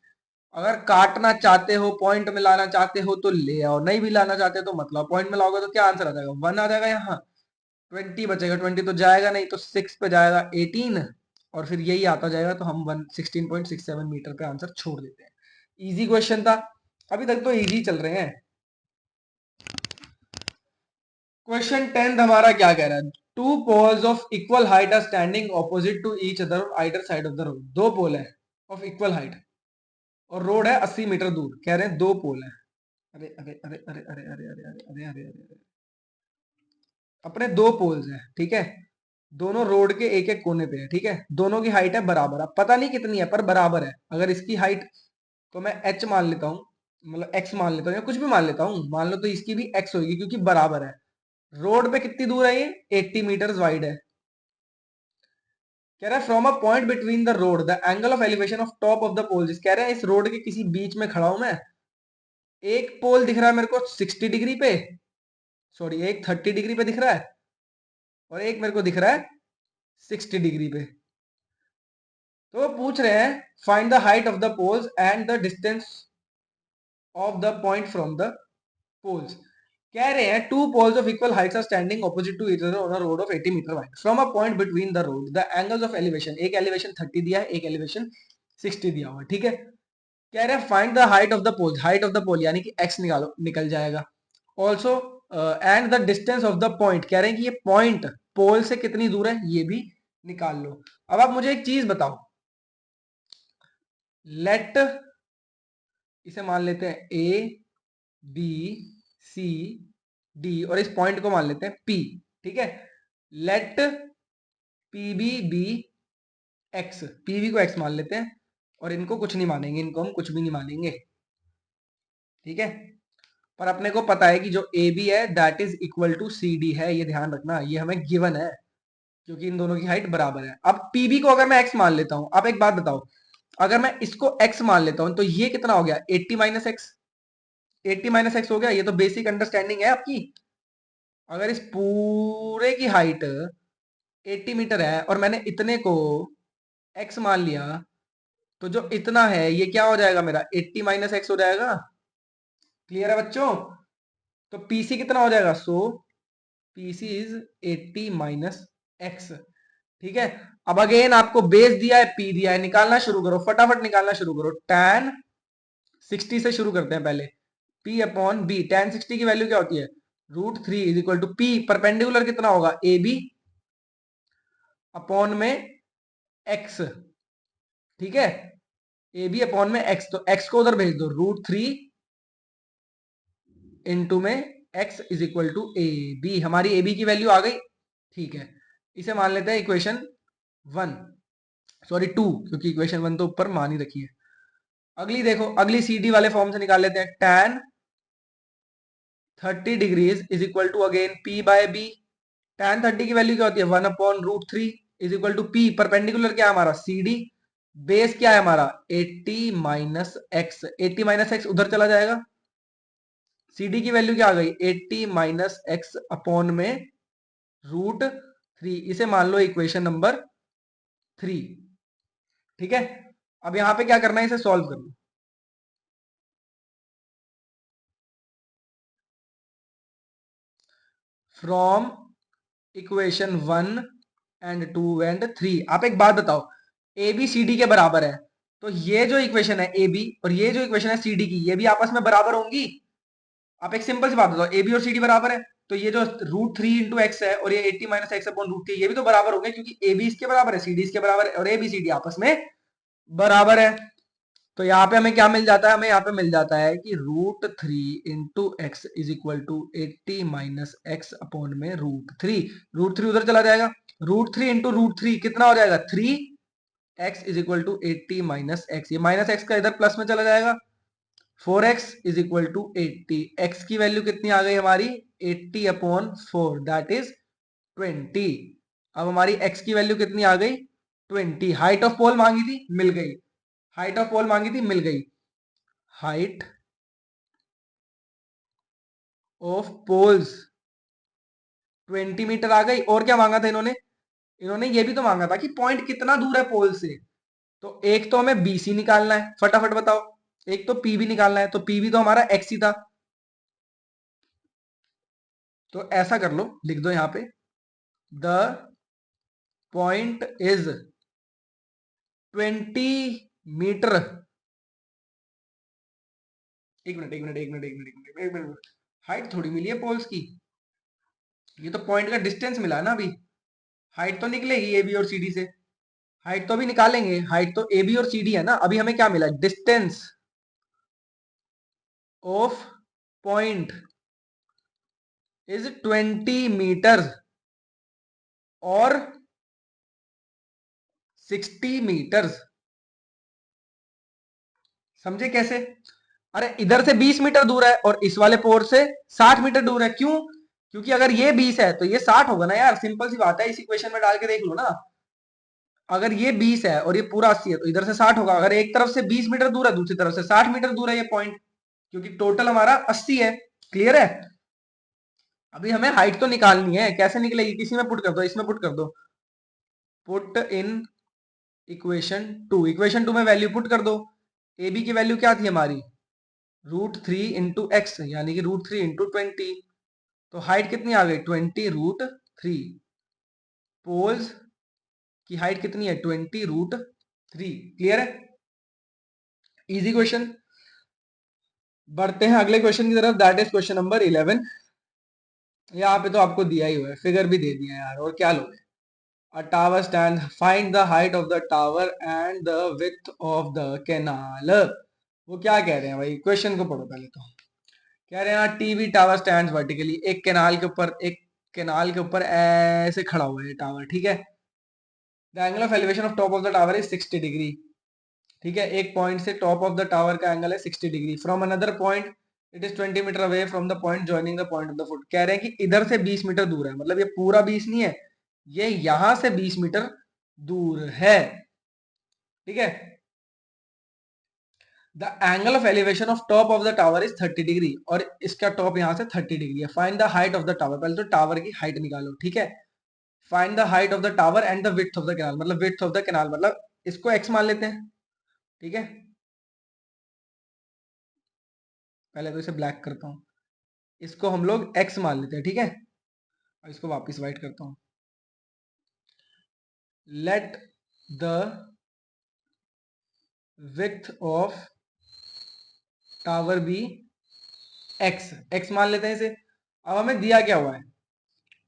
Speaker 1: अगर काटना चाहते हो, पॉइंट में लाना चाहते हो तो ले आओ, नहीं भी लाना चाहते हो तो मतलब पॉइंट में लाओगे तो क्या आंसर आ जाएगा, 1 आ जाएगा। यहाँ 20 बचेगा, 20 तो जाएगा नहीं, तो 6 पे जाएगा 18, और फिर यही आता जाएगा, तो हम 16.67 मीटर पे आंसर छोड़ देते हैं। इजी क्वेश्चन था, अभी तक तो इजी चल रहे हैं। क्वेश्चन 10 हमारा क्या कह रहा है, two poles of equal height are standing opposite to each other either side of the road. दो पोल है ऑफ इक्वल हाइट और रोड है 80 मीटर दूर, कह रहे हैं दो पोल है। अरे अरे अरे अरे अरे अरे अरे अरे अरे अरे अरे, अपने दो पोल्स हैं, ठीक है, दोनों रोड के एक एक कोने पे है। ठीक है, दोनों की हाइट है बराबर, अब पता नहीं कितनी है पर बराबर है। अगर इसकी हाइट तो मैं h मान लेता हूँ, मतलब x मान लेता हूँ, या कुछ भी मान लेता हूँ, मान लो तो इसकी भी x होगी क्योंकि बराबर है। रोड पे कितनी दूर है, ये 80 मीटर वाइड है। कह रहा है from a point between the road the angle of elevation of top of the poles. कह रहे हैं इस रोड के किसी बीच में खड़ा हूं मैं, एक पोल दिख रहा है मेरे को 60 डिग्री पे, सॉरी एक 30 डिग्री पे दिख रहा है, और एक मेरे को दिख रहा है 60 डिग्री पे। तो वो पूछ रहे हैं find the height of the poles and the distance of the point from the poles. कह रहे हैं two poles of equal heights are standing opposite to each other on a road of 80 metre wide from a point between the road the angles of elevation, एक elevation 30 दिया है, एक elevation 60 दिया हुआ है। ठीक है, कह रहे हैं find the height of the pole, height of the pole यानी कि x निकालो, निकल जाएगा। Also and the distance of the point, कह रहे हैं कि ये पॉइंट पोल से कितनी दूर है ये भी निकाल लो। अब आप मुझे एक चीज बताओ, लेट, इसे मान लेते हैं ए बी सी डी और इस पॉइंट को मान लेते हैं पी। ठीक है, let P B be x, P B को एक्स मान लेते हैं और इनको कुछ नहीं मानेंगे, इनको हम कुछ भी नहीं मानेंगे। ठीक है, पर अपने को पता है कि जो ए बी है that is equal to C D है, ये ध्यान रखना, ये हमें गिवन है क्योंकि इन दोनों की हाइट बराबर है। अब पीबी को अगर मैं एक्स मान लेता हूं, आप एक बात बताओ, अगर मैं इसको एक्स मान लेता हूं तो ये कितना हो गया, 80 माइनस एक्स, 80 माइनस एक्स हो गया। ये तो बेसिक अंडरस्टैंडिंग है आपकी। अगर इस पूरे की हाइट 80 मीटर है और मैंने इतने को एक्स मान लिया, तो जो इतना है ये क्या हो जाएगा मेरा, 80 माइनस एक्स हो जाएगा। क्लियर है बच्चों? तो पीसी कितना हो जाएगा, so PC is 80 minus x. ठीक है। अब अगेन आपको बेस दिया है, पी दिया है, निकालना शुरू करो, फटाफट निकालना शुरू करो। tan 60 से शुरू करते हैं पहले, p अपॉन बी। tan 60 की वैल्यू क्या होती है, √3 is equal to P, perpendicular कितना होगा, ए बी अपॉन में एक्स। ठीक है, ए बी अपॉन में एक्स, तो एक्स को उधर भेज दो, √3 इंटू में x is equal to A B. हमारी ए बी की वैल्यू आ गई। ठीक है, इसे मान लेते हैं इक्वेशन 1, सॉरी 2, क्योंकि इक्वेशन 1 तो ऊपर मान ही रखी है। अगली देखो, अगली सी डी वाले फॉर्म से निकाल लेते हैं। tan 30 degrees is equal to again P by B. tan 30 की वैल्यू क्या होती है, 1 upon √3 is equal to P, perpendicular क्या है हमारा, सी डी, बेस क्या है हमारा, 80 माइनस एक्स। 80 माइनस एक्स उधर चला जाएगा, सी डी की वैल्यू क्या आ गई, 80 माइनस एक्स अपॉन में √3। इसे मान लो इक्वेशन नंबर 3। ठीक है, अब यहां पे क्या करना है, इसे सॉल्व कर लो। फ्रॉम इक्वेशन 1 एंड 2 एंड 3, आप एक बात बताओ, ए बी सी डी के बराबर है, तो ये जो इक्वेशन है ए बी और ये जो इक्वेशन है सी डी की, ये भी आपस में बराबर होंगी। आप एक सिंपल सी बात बताओ, ए बी और सी डी बराबर है, तो ये जो √3 इंटू एक्स है और ये 80 माइनस एक्स अपॉन √3, ये भी तो बराबर होंगे, क्योंकि ए बी इसके बराबर है, सी डी इसके बराबर है, और ए बी सी डी आपस में बराबर है। तो यहाँ पे हमें क्या मिल जाता है, हमें यहाँ पे मिल जाता है कि √3 into x is equal to 80 minus x upon में √3। √3 उधर चला जाएगा, √3 इंटू √3 कितना हो जाएगा, 3x is equal to 80 minus x. ये माइनस एक्स का इधर प्लस में चला जाएगा, 4x is equal to 80। X की वैल्यू कितनी आ गई हमारी, 80 अपॉन 4 दैट इज 20। अब हमारी x की वैल्यू कितनी आ गई, 20। हाइट ऑफ पोल मांगी थी, मिल गई। हाइट ऑफ पोल मांगी थी, मिल गई। हाइट ऑफ पोल्स 20 मीटर आ गई। और क्या मांगा था इन्होंने, इन्होंने ये भी तो मांगा था कि पॉइंट कितना दूर है पोल से। तो एक तो हमें बीसी निकालना है, फटाफट बताओ, एक तो पीबी निकालना है, तो पीबी तो हमारा एक्स ही था। तो ऐसा कर लो, लिख दो यहां पे, द पॉइंट इज 20 मीटर। एक मिनट एक मिनट एक मिनट एक मिनट एक मिनट एक मिनट, हाइट थोड़ी मिली है पोल्स की, ये तो पॉइंट का डिस्टेंस मिला है ना अभी। हाइट तो निकलेगी ए बी और सी डी से, हाइट तो अभी निकालेंगे, हाइट तो ए बी और सी डी है ना। अभी हमें क्या मिला, distance of point is 20 metre और 60 मीटर। समझे कैसे? अरे इधर से 20 मीटर दूर है और इस वाले पोर से 60 मीटर दूर है। क्यों? क्योंकि अगर ये 20 है तो ये 60 होगा ना यार, सिंपल सी बात है, इस इक्वेशन में डाल के देख लो ना। अगर ये 20 है और ये पूरा 80 है तो इधर से 60 होगा। अगर एक तरफ से 20 मीटर दूर है, दूसरी तरफ से 60 मीटर दूर है ये पॉइंट, क्योंकि टोटल हमारा 80 है। क्लियर है? अभी हमें हाइट तो निकालनी है, कैसे निकलेगी, किसी में पुट कर दो, इसमें पुट कर दो, पुट इन इक्वेशन 2 में वैल्यू पुट कर दो। ए बी की वैल्यू क्या थी हमारी, √3 इंटू एक्स, यानी कि √3 इंटू 20। तो हाइट कितनी आ गई, 20 √3। पोल्स की हाइट कितनी है, 20 √3। क्लियर है? Easy question. बढ़ते हैं अगले क्वेश्चन की तरफ, दैट इज क्वेश्चन नंबर 11। यहाँ पे तो आपको दिया ही हुआ है, फिगर भी दे दिया है यार, और क्या लोगे। A tower stand. Find the height of the tower and the width of the canal. वो क्या कह रहे हैं भाई, क्वेश्चन को पढ़ो पहले तो। कह रहे हैं टीवी टावर स्टैंड वर्टिकली, एक कैनाल के ऊपर, एक कैनाल के ऊपर ऐसे खड़ा हुआ है टावर। ठीक है, the angle of elevation of top of the tower is 60 degree. ठीक है, एक पॉइंट से टॉप ऑफ द टावर का एंगल है 60 degree. From another point it is 20 metre away from the point joining the point of the foot. कह रहे हैं कि इधर से 20 मीटर दूर है, मतलब ये पूरा 20 नहीं है, ये यहां से 20 मीटर दूर है। ठीक है। The angle of elevation of top of the tower is 30 degree, और इसका टॉप यहां से 30 डिग्री है। Find the height of the tower, पहले तो टावर की हाइट निकालो। ठीक है। Find the height of the tower and the width of the canal, मतलब विड्थ ऑफ द कैनाल, मतलब इसको एक्स मान लेते हैं। ठीक है। पहले तो इसे ब्लैक करता हूं, इसको हम लोग एक्स मान लेते हैं। ठीक है। और इसको वापस वाइट करता हूं। Let the width of tower be x, x मान लेते हैं इसे। अब हमें दिया क्या हुआ है,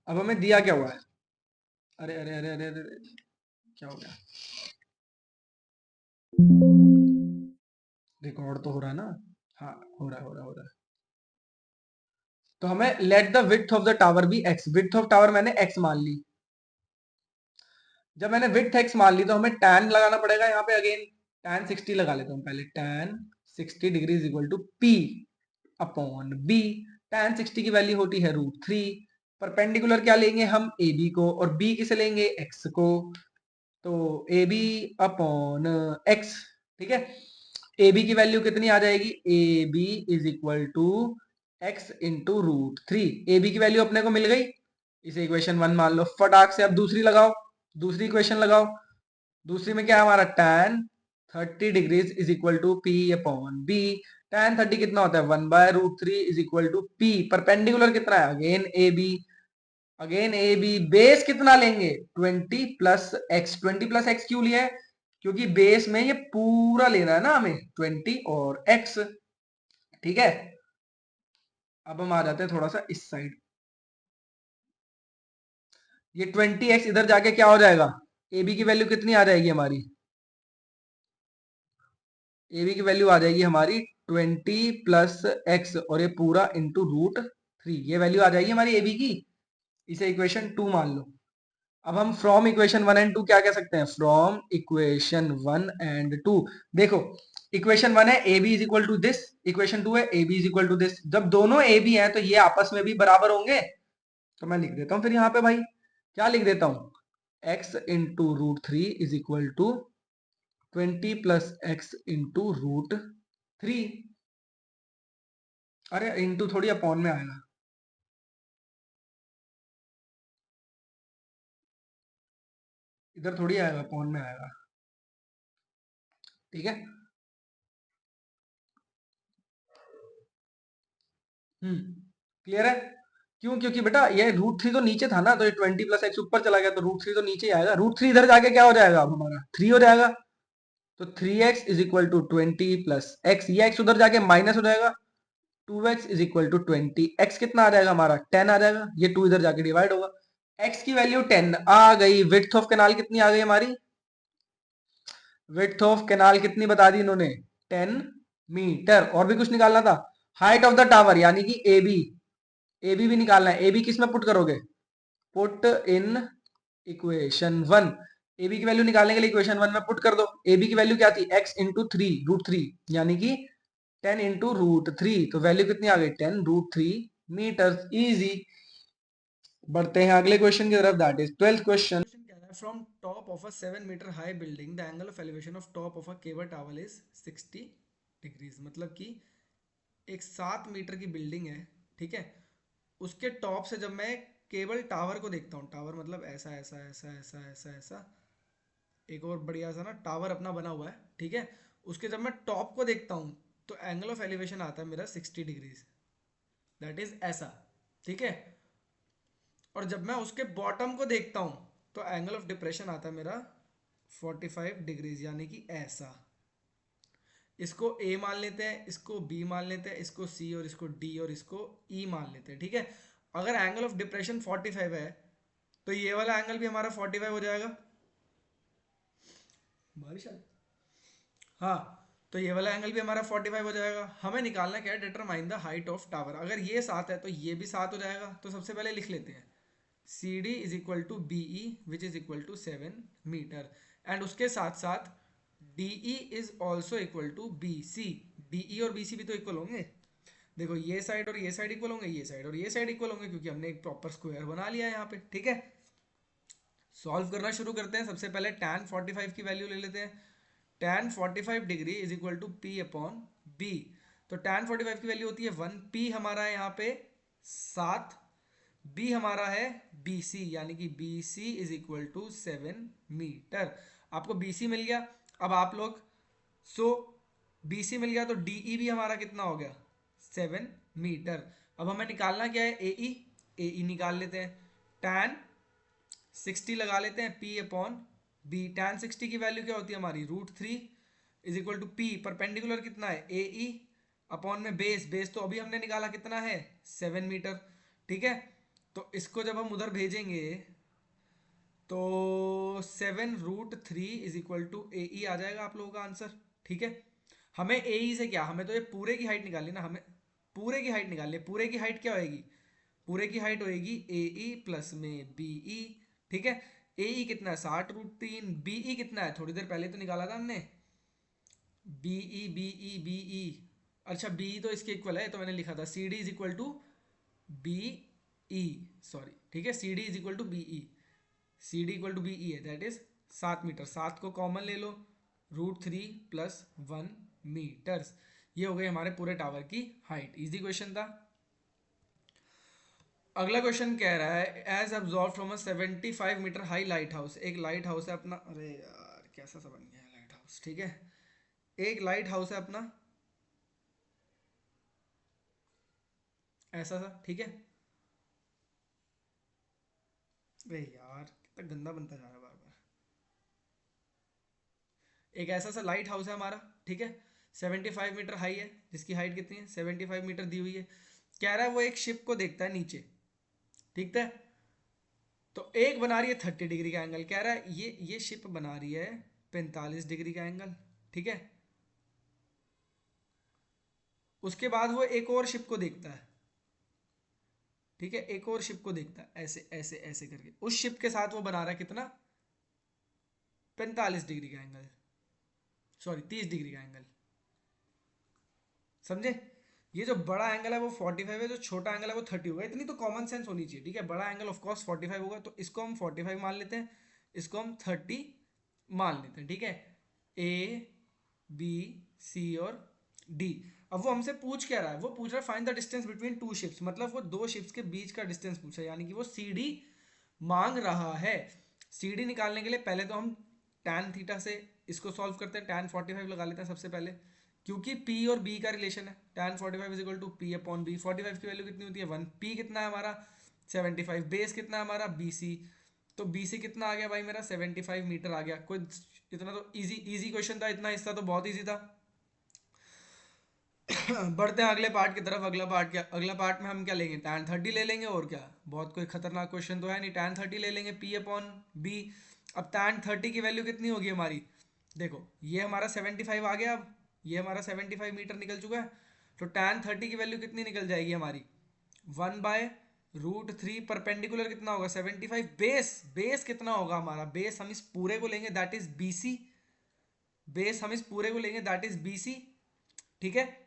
Speaker 1: अब हमें दिया क्या हुआ है, अरे अरे अरे अरे अरे, क्या हो गया, रिकॉर्ड तो हो रहा है ना। हाँ, हो रहा है, हो रहा है, हो रहा है। तो हमें let the width of the tower be x, width of tower मैंने एक्स मान ली। जब मैंने विड्थ एक्स मान ली तो हमें tan लगाना पड़ेगा यहाँ पे अगेन। tan 60 लगा लेता हूँ पहले। tan 60 degree is equal to P upon B। tan 60 की वैल्यू होती है √3। परपेंडिकुलर क्या लेंगे हम, AB को, और B किसे लेंगे, X को। तो AB अपॉन X। ठीक है। AB की वैल्यू कितनी आ जाएगी, AB is equal to X into √3। AB की वैल्यू अपने को मिल गई, इसे इक्वेशन 1 मान लो। फटाक से अब दूसरी लगाओ, दूसरी इक्वेशन लगाओ। दूसरी में क्या है हमारा, tan 30 degrees is equal to P upon B। tan 30 कितना होता है, 1/√3 is equal to P। Perpendicular कितना है, again AB। Again AB, base कितना लेंगे, 20 प्लस एक्स। 20 प्लस एक्स क्यों लिया है, क्योंकि बेस में ये पूरा लेना है ना हमें, 20 और x। ठीक है। अब हम आ जाते हैं थोड़ा सा इस साइड। ये 20x इधर जाके क्या हो जाएगा, AB की वैल्यू कितनी आ जाएगी हमारी, AB की वैल्यू आ जाएगी हमारी 20 प्लस एक्स, और ये पूरा इंटू √3, ये वैल्यू आ जाएगी हमारी AB की। इसे इक्वेशन 2 मान लो। अब हम फ्रॉम इक्वेशन 1 एंड 2 क्या कह सकते हैं, फ्रॉम इक्वेशन 1 एंड 2। देखो, इक्वेशन 1 है A B is equal to this, equation 2 है A B is equal to this. जब दोनों ए बी हैं तो ये आपस में भी बराबर होंगे। तो मैं लिख देता हूं फिर यहाँ पे भाई, क्या लिख देता हूं, x into √3 is equal to 20 plus x into √3। अरे इंटू थोड़ी अपॉन में आएगा, इधर थोड़ी आएगा, अपॉन में आएगा। ठीक है। क्लियर है। क्यों, क्योंकि बेटा ये √3 तो नीचे था ना, तो ये 20 प्लस एक्स ऊपर चला गया, तो √3 तो नीचे ही आएगा। √3 इधर जाके क्या हो जाएगा, अब हमारा 3 हो जाएगा। तो 3x is equal to 20 plus x, ये x उधर जाके माइनस हो जाएगा। 2x is equal to 20, x कितना आ जाएगा हमारा, 10 आ जाएगा। ये 2 इधर जाके डिवाइड होगा, x की वैल्यू 10 आ गई। विड्थ ऑफ कैनाल कितनी आ गई हमारी, विड्थ ऑफ कैनाल कितनी बता दी इन्होंने, 10 मीटर। और भी कुछ निकालना था, हाइट ऑफ द टावर यानी कि AB, AB भी निकालना है। AB किस में पुट करोगे, पुट इन इक्वेशन 1। AB की वैल्यू निकालने के लिए इक्वेशन 1 में पुट कर दो। AB की वैल्यू क्या थी, x इंटू 3 √3, यानी कि 10 इंटू √3। तो वैल्यू कितनी आ गई, 10 √3 मीटर। इजी। बढ़ते हैं अगले क्वेश्चन की तरफ, that is 12th question. From top of a 7 metre high building the angle of elevation of top of a cable tower is 60 degrees. मतलब कि एक 7 मीटर की बिल्डिंग है, ठीक है, उसके टॉप से जब मैं केबल टावर को देखता हूँ, टावर मतलब ऐसा ऐसा ऐसा ऐसा ऐसा ऐसा, एक और बढ़िया सा ना टावर अपना बना हुआ है, ठीक है, उसके जब मैं टॉप को देखता हूँ तो एंगल ऑफ एलिवेशन आता है मेरा 60 डिग्रीज, दैट इज ऐसा। ठीक है। और जब मैं उसके बॉटम को देखता हूँ तो एंगल ऑफ डिप्रेशन आता है मेरा 45 डिग्रीज, यानी कि ऐसा। इसको A मान लेते हैं, इसको B मान लेते हैं, इसको C और इसको D और इसको E मान लेते हैं। ठीक है। अगर एंगल ऑफ डिप्रेशन 45 है तो ये वाला एंगल भी हमारा 45 हो जाएगा। बारिश आ, हाँ, तो ये वाला एंगल भी हमारा 45 हो जाएगा। हमें निकालना क्या है, determine the height of tower. अगर ये 7 है तो ये भी 7 हो जाएगा। तो सबसे पहले लिख लेते हैं C D is equal to B E which is equal to 7 metre, and उसके साथ साथ D E is also equal to B C. D E और बी सी भी तो इक्वल होंगे। देखो ये साइड और ये साइड इक्वल होंगे, ये साइड और ये साइड इक्वल होंगे, क्योंकि हमने एक प्रॉपर स्क्वायर बना लिया है यहाँ पे। ठीक है, सॉल्व करना शुरू करते हैं। सबसे पहले tan 45 की वैल्यू ले लेते हैं। tan 45 degree is equal to P upon B. तो tan 45 की वैल्यू होती है 1, पी हमारा है यहाँ पे 7, बी हमारा है BC, यानी कि BC is equal to 7 metre. आपको BC मिल गया। अब आप लोग सो BC मिल गया तो DE भी हमारा कितना हो गया 7 मीटर। अब हमें निकालना क्या है AE, AE निकाल लेते हैं। tan 60 लगा लेते हैं P अपॉन बी। tan 60 की वैल्यू क्या होती है हमारी √3 is equal to P। Perpendicular कितना है AE अपॉन में बेस, बेस तो अभी हमने निकाला कितना है 7 मीटर। ठीक है, तो इसको जब हम उधर भेजेंगे तो 7 √3 इज इक्वल टू AE आ जाएगा आप लोगों का आंसर। ठीक है, हमें AE से क्या, हमें तो ये पूरे की हाइट निकालनी ना, हमें पूरे की हाइट निकालनी है। पूरे की हाइट क्या होएगी, पूरे की हाइट होएगी AE प्लस में BE। ठीक है, AE कितना है 60 √3, BE कितना है थोड़ी देर पहले तो निकाला था हमने BE। अच्छा BE तो इसके इक्वल है, तो मैंने लिखा था CD is equal to BE, sorry. ठीक है, CD is equal to BE, CD equal to BE है, दैट इज 7 मीटर। 7 को कॉमन ले लो, √3 प्लस 1 मीटर्स। ये हो गई हमारे पूरे टावर की हाइट। इजी क्वेश्चन था। अगला क्वेश्चन कह रहा है as observed from a 75 metre high lighthouse. एक लाइट हाउस है अपना, अरे यार कैसा सा बन गया है लाइट हाउस। ठीक है, एक लाइट हाउस है अपना ऐसा सा। ठीक है, अरे यार कितना गंदा बनता जा रहा है बार बार। एक ऐसा सा लाइट हाउस है हमारा। ठीक है, 75 मीटर हाई है, जिसकी हाइट कितनी है 75 मीटर दी हुई है। कह रहा है वो एक शिप को देखता है नीचे। ठीक है, तो एक बना रही है 30 डिग्री का एंगल। कह रहा है ये शिप बना रही है 45 डिग्री का एंगल। ठीक है, उसके बाद वो एक और शिप को देखता है। ठीक है, एक और शिप को देखता है ऐसे ऐसे ऐसे करके, उस शिप के साथ वो बना रहा है कितना 45 डिग्री का एंगल, सॉरी 30 डिग्री का एंगल। समझे, ये जो बड़ा एंगल है वो 45 है, जो छोटा एंगल है वो 30 होगा। इतनी तो कॉमन सेंस होनी चाहिए। ठीक है, बड़ा एंगल ऑफ कोर्स 45 होगा, तो इसको हम 45 मान लेते हैं, इसको हम 30 मान लेते हैं। ठीक है, A B C और D। अब वो हमसे पूछ क्या रहा है, वो पूछ रहा है find the distance between two ships. मतलब वो दो शिप्स के बीच का डिस्टेंस पूछा है, यानी कि वो CD मांग रहा है। CD निकालने के लिए पहले तो हम tan थीटा से इसको सॉल्व करते हैं। tan 45 लगा लेते हैं सबसे पहले, क्योंकि P और B का रिलेशन है। tan 45 is equal to P upon B। 45 की वैल्यू कितनी होती है 1, P कितना है हमारा 75, बेस कितना है हमारा BC। तो BC कितना आ गया भाई मेरा 75 मीटर आ गया। कोई इतना तो इजी इजी क्वेश्चन था, इतना हिस्सा तो बहुत इजी था। बढ़ते हैं अगले पार्ट की तरफ। अगला पार्ट क्या, अगला पार्ट में हम क्या लेंगे tan 30 ले लेंगे, और क्या, बहुत कोई खतरनाक क्वेश्चन तो है नहीं। tan 30 ले लेंगे P अपॉन B। अब tan 30 की वैल्यू कितनी होगी हमारी, देखो ये हमारा 75 आ गया, अब ये हमारा 75 मीटर निकल चुका है। तो tan 30 की वैल्यू कितनी निकल जाएगी हमारी 1/√3। परपेंडिकुलर कितना होगा 75, बेस बेस कितना होगा हमारा, बेस हम इस पूरे को लेंगे दैट इज BC, बेस हम इस पूरे को लेंगे दैट इज BC। ठीक है,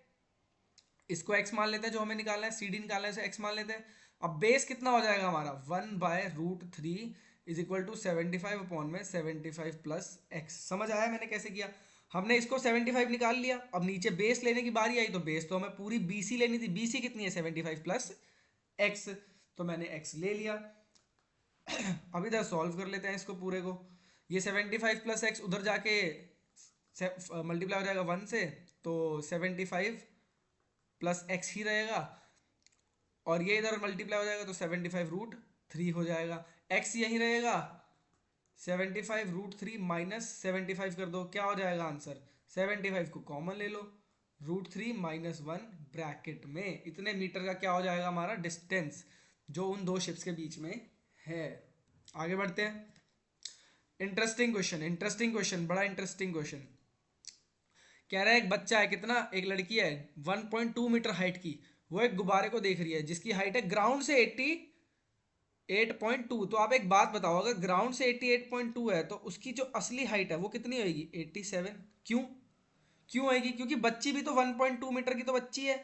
Speaker 1: इसको x मान लेते हैं, जो हमें निकालना है CD निकालना है इसे x मान लेते हैं। अब बेस कितना हो जाएगा हमारा 1/√3 इज इक्वल टू 75 अपॉन में 75 प्लस x। समझ आया मैंने कैसे किया, हमने इसको 75 निकाल लिया। अब नीचे बेस लेने की बारी आई, तो बेस तो हमें पूरी BC लेनी थी। BC कितनी है 75 प्लस x, तो मैंने x ले लिया। अब इधर सॉल्व कर लेते हैं इसको पूरे को। ये 75 प्लस x उधर जाके मल्टीप्लाई हो जाएगा 1 से, तो 75 प्लस x ही रहेगा, और ये इधर मल्टीप्लाई हो जाएगा तो 75 √3 हो जाएगा। x यही रहेगा, 75 √3 माइनस 75 कर दो, क्या हो जाएगा आंसर 75 को कॉमन ले लो, √3 माइनस 1 ब्रैकेट में इतने मीटर का क्या हो जाएगा हमारा डिस्टेंस, जो उन दो शिप्स के बीच में है। आगे बढ़ते हैं। इंटरेस्टिंग क्वेश्चन, इंटरेस्टिंग क्वेश्चन, बड़ा इंटरेस्टिंग क्वेश्चन। कह रहा है एक बच्चा है, कितना, एक लड़की है 1.2 मीटर हाइट की, वो एक गुब्बारे को देख रही है जिसकी हाइट है ग्राउंड से 88.2। तो आप एक बात बताओ, अगर ग्राउंड से 88.2 है तो उसकी जो असली हाइट है वो कितनी होगी 87। क्यों, क्यों आएगी, क्योंकि बच्ची भी तो 1.2 मीटर की तो बच्ची है।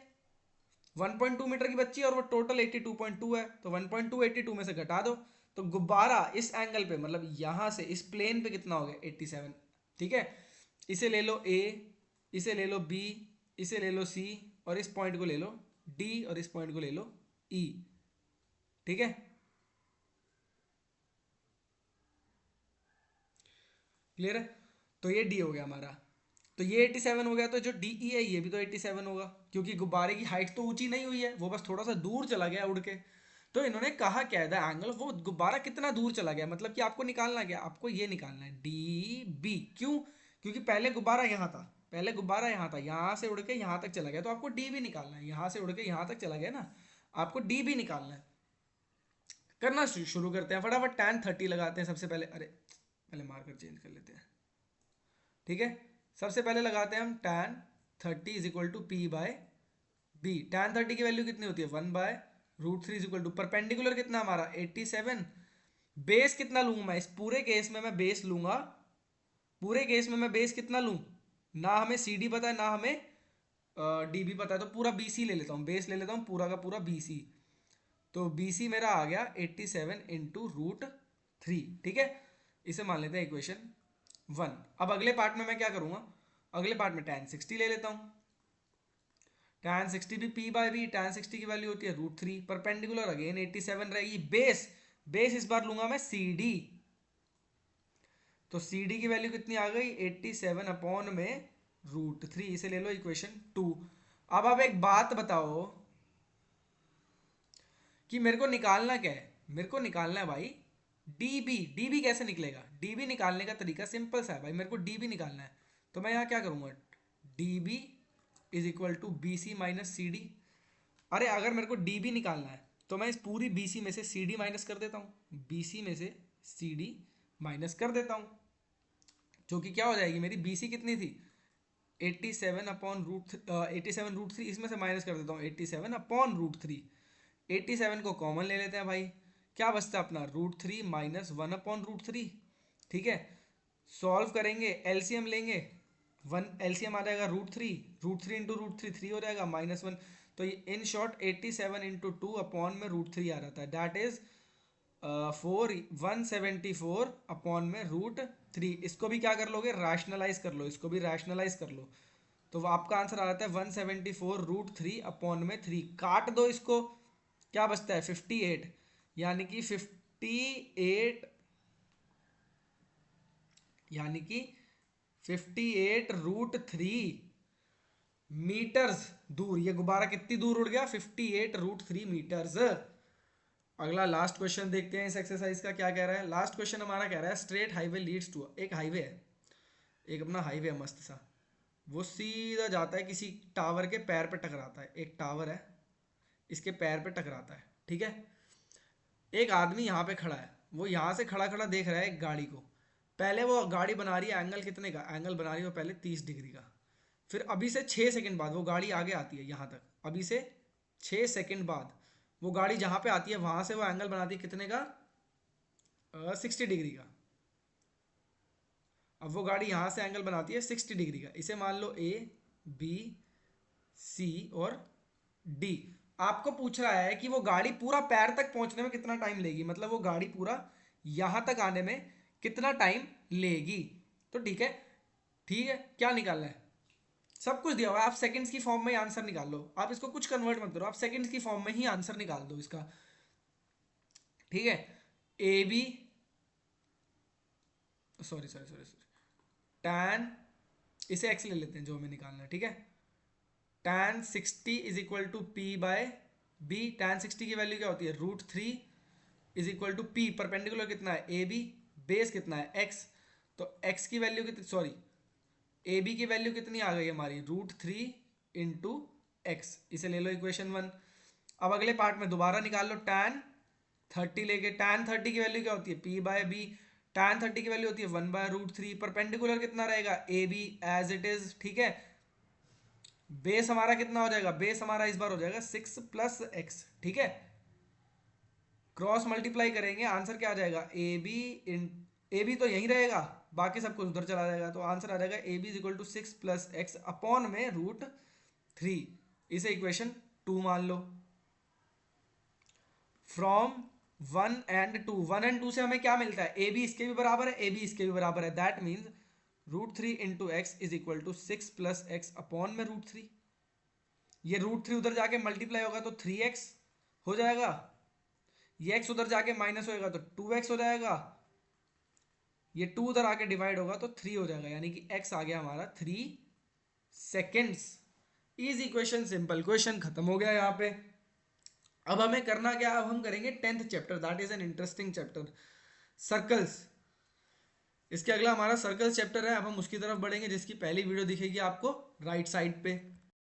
Speaker 2: 1.2 मीटर की बच्ची है और वो टोटल 82.2 है, तो 1.2 82 में से घटा दो, तो गुब्बारा इस एंगल पे मतलब यहां से इस प्लेन पे कितना हो गया 87। ठीक है, इसे ले लो ए, इसे ले लो बी, इसे ले लो सी, और इस पॉइंट को ले लो डी, और इस पॉइंट को ले लो ई। ठीक है, क्लियर है, तो ये डी हो गया हमारा। तो ये 87 हो गया, तो जो डी ई है ये भी तो 87 होगा, क्योंकि गुब्बारे की हाइट तो ऊंची नहीं हुई है, वो बस थोड़ा सा दूर चला गया उड़ के। तो इन्होंने कहा क्या है, द एंगल, वो गुब्बारा कितना दूर चला गया, मतलब कि आपको निकालना क्या, आपको ये निकालना है डी बी। क्यों? क्योंकि पहले गुब्बारा यहाँ था, पहले गुब्बारा यहाँ था, यहाँ से उड़ के यहाँ तक चला गया, तो आपको डी भी निकालना है, यहाँ से उड़ के यहाँ तक चला गया ना, आपको डी भी निकालना है। करना शुरू करते हैं फटाफट, tan 30 लगाते हैं सबसे पहले, अरे पहले मार्कर चेंज कर लेते हैं। ठीक है, सबसे पहले लगाते हैं हम tan 30 is equal to P by B. tan 30 की वैल्यू कितनी होती है 1/√3 इज इक्वल टू परपेंडिकुलर कितना हमारा 87। बेस कितना लूंगा मैं इस पूरे केस में, मैं बेस लूंगा, पूरे केस में मैं बेस कितना लूं, ना हमें सी डी पता है ना हमें डी बी पता है, तो पूरा बी सी ले लेता हूँ, बेस ले लेता हूँ पूरा का पूरा बी सी। तो बी सी मेरा आ गया 87 × √3। ठीक है, इसे मान लेते हैं इक्वेशन 1। अब अगले पार्ट में मैं क्या करूंगा, अगले पार्ट में tan 60 ले लेता हूँ। tan 60 भी पी बाय बी, tan 60 की वैल्यू होती है √3, परपेंडिकुलर अगेन 87 रहेगी, बेस, बेस इस बार लूंगा मैं सी डी, तो सी डी की वैल्यू कितनी आ गई 87/√3, इसे ले लो इक्वेशन 2। अब आप एक बात बताओ कि मेरे को निकालना क्या है, मेरे को निकालना है भाई डीबी। डीबी कैसे निकलेगा, डीबी निकालने का तरीका सिंपल सा है भाई, मेरे को डीबी निकालना है, तो मैं यहाँ क्या करूँगा, DB is equal to B C minus C D. अरे अगर मेरे को डीबी निकालना है तो मैं इस पूरी बीसी में से सी डी माइनस कर देता हूँ, बीसी में से सी डी माइनस कर देता हूँ, जो कि क्या हो जाएगी मेरी बीसी कितनी थी 87/√3, इसमें से माइनस कर देता हूँ 87/√3। 87 को कॉमन ले लेते हैं भाई, क्या बचता है अपना √3 माइनस 1/√3। ठीक है, सॉल्व करेंगे, एलसीएम लेंगे, वन एलसीएम आ जाएगा √3 इंटू √3 3 हो जाएगा -1। तो इन शॉर्ट 87/2 में √3 आ जाता है, दैट इज 174/√3। इसको भी क्या कर लोगे, रैशनलाइज कर लो, इसको भी रैशनलाइज कर लो, तो वो आपका आंसर आ जाता है 174/√3 काट दो इसको, क्या बचता है 58, यानी कि 58, यानी कि 58√3 मीटर्स दूर ये गुब्बारा कितनी दूर उड़ गया 58√3 मीटर्स। अगला लास्ट क्वेश्चन देखते हैं इस एक्सरसाइज का, क्या कह रहा है। लास्ट क्वेश्चन हमारा कह रहा है स्ट्रेट हाईवे लीड्स टू, एक हाईवे है, एक अपना हाईवे है मस्त सा, वो सीधा जाता है किसी टावर के पैर पे टकराता है, एक टावर है इसके पैर पे टकराता है। ठीक है, एक आदमी यहाँ पे खड़ा है, वो यहाँ से खड़ा खड़ा देख रहा है एक गाड़ी को, पहले वो गाड़ी बना रही है एंगल कितने का, एंगल बना रही है वो पहले 30 डिग्री का, फिर अभी से 6 सेकंड बाद वो गाड़ी आगे आती है यहाँ तक, अभी से 6 सेकंड बाद वो गाड़ी जहाँ पे आती है वहाँ से वो एंगल बनाती है कितने का 60 डिग्री का। अब वो गाड़ी यहाँ से एंगल बनाती है 60 डिग्री का, इसे मान लो ए बी सी और डी। आपको पूछ रहा है कि वो गाड़ी पूरा पैर तक पहुंचने में कितना टाइम लेगी, मतलब वो गाड़ी पूरा यहां तक आने में कितना टाइम लेगी। तो ठीक है, ठीक है, क्या निकालना है, सब कुछ दिया हुआ है, आप सेकंड्स की फॉर्म में ही आंसर निकाल लो, आप इसको कुछ कन्वर्ट मत करो, आप सेकंड्स की फॉर्म में ही आंसर निकाल दो इसका। ठीक है, A B, sorry sorry sorry sorry, tan, इसे एक्स ले लेते हैं जो हमें निकालना है। ठीक है, tan 60 is equal to P by B, tan 60 की वैल्यू क्या होती है √3 is equal to P, perpendicular कितना है ए बी, बेस कितना है एक्स, तो एक्स की वैल्यू कितनी, सॉरी ए बी की वैल्यू कितनी आ गई हमारी √3 इंटू एक्स, इसे ले लो इक्वेशन 1। अब अगले पार्ट में दोबारा निकाल लो tan 30 लेके, tan 30 की वैल्यू क्या होती है पी बाय बी, tan 30 की वैल्यू होती है 1/√3, परपेंडिकुलर कितना रहेगा A B as it is. ठीक है, बेस हमारा कितना हो जाएगा, बेस हमारा इस बार हो जाएगा 6 + x। ठीक है, क्रॉस मल्टीप्लाई करेंगे, आंसर क्या आ जाएगा A be in, A B तो यहीं रहेगा, बाकी सब कुछ उधर चला जाएगा, तो आंसर आ जाएगा A B is equal to 6 + x upon में √3, इसे इक्वेशन 2 मान लो, फ्रॉम 1 and 2 से हमें क्या मिलता है, ए बी इसके भी बराबर है, ए बी इसके भी बराबर है, that means √3 into x is equal to 6 plus x upon में √3। ये √3 उधर जाके मल्टीप्लाई होगा तो 3x हो जाएगा, ये x उधर जाके माइनस होएगा तो 2x हो जाएगा, ये 2 उधर आके डिवाइड होगा तो 3 हो जाएगा, यानी कि x आ गया हमारा 3 seconds. Is equation simple, question खत्म हो गया यहाँ पे। अब हमें करना क्या, अब हम करेंगे 10th chapter, that is an interesting chapter, circles. इसके अगला हमारा सर्कल्स चैप्टर है, अब हम उसकी तरफ बढ़ेंगे जिसकी पहली वीडियो दिखेगी आपको राइट साइड पे।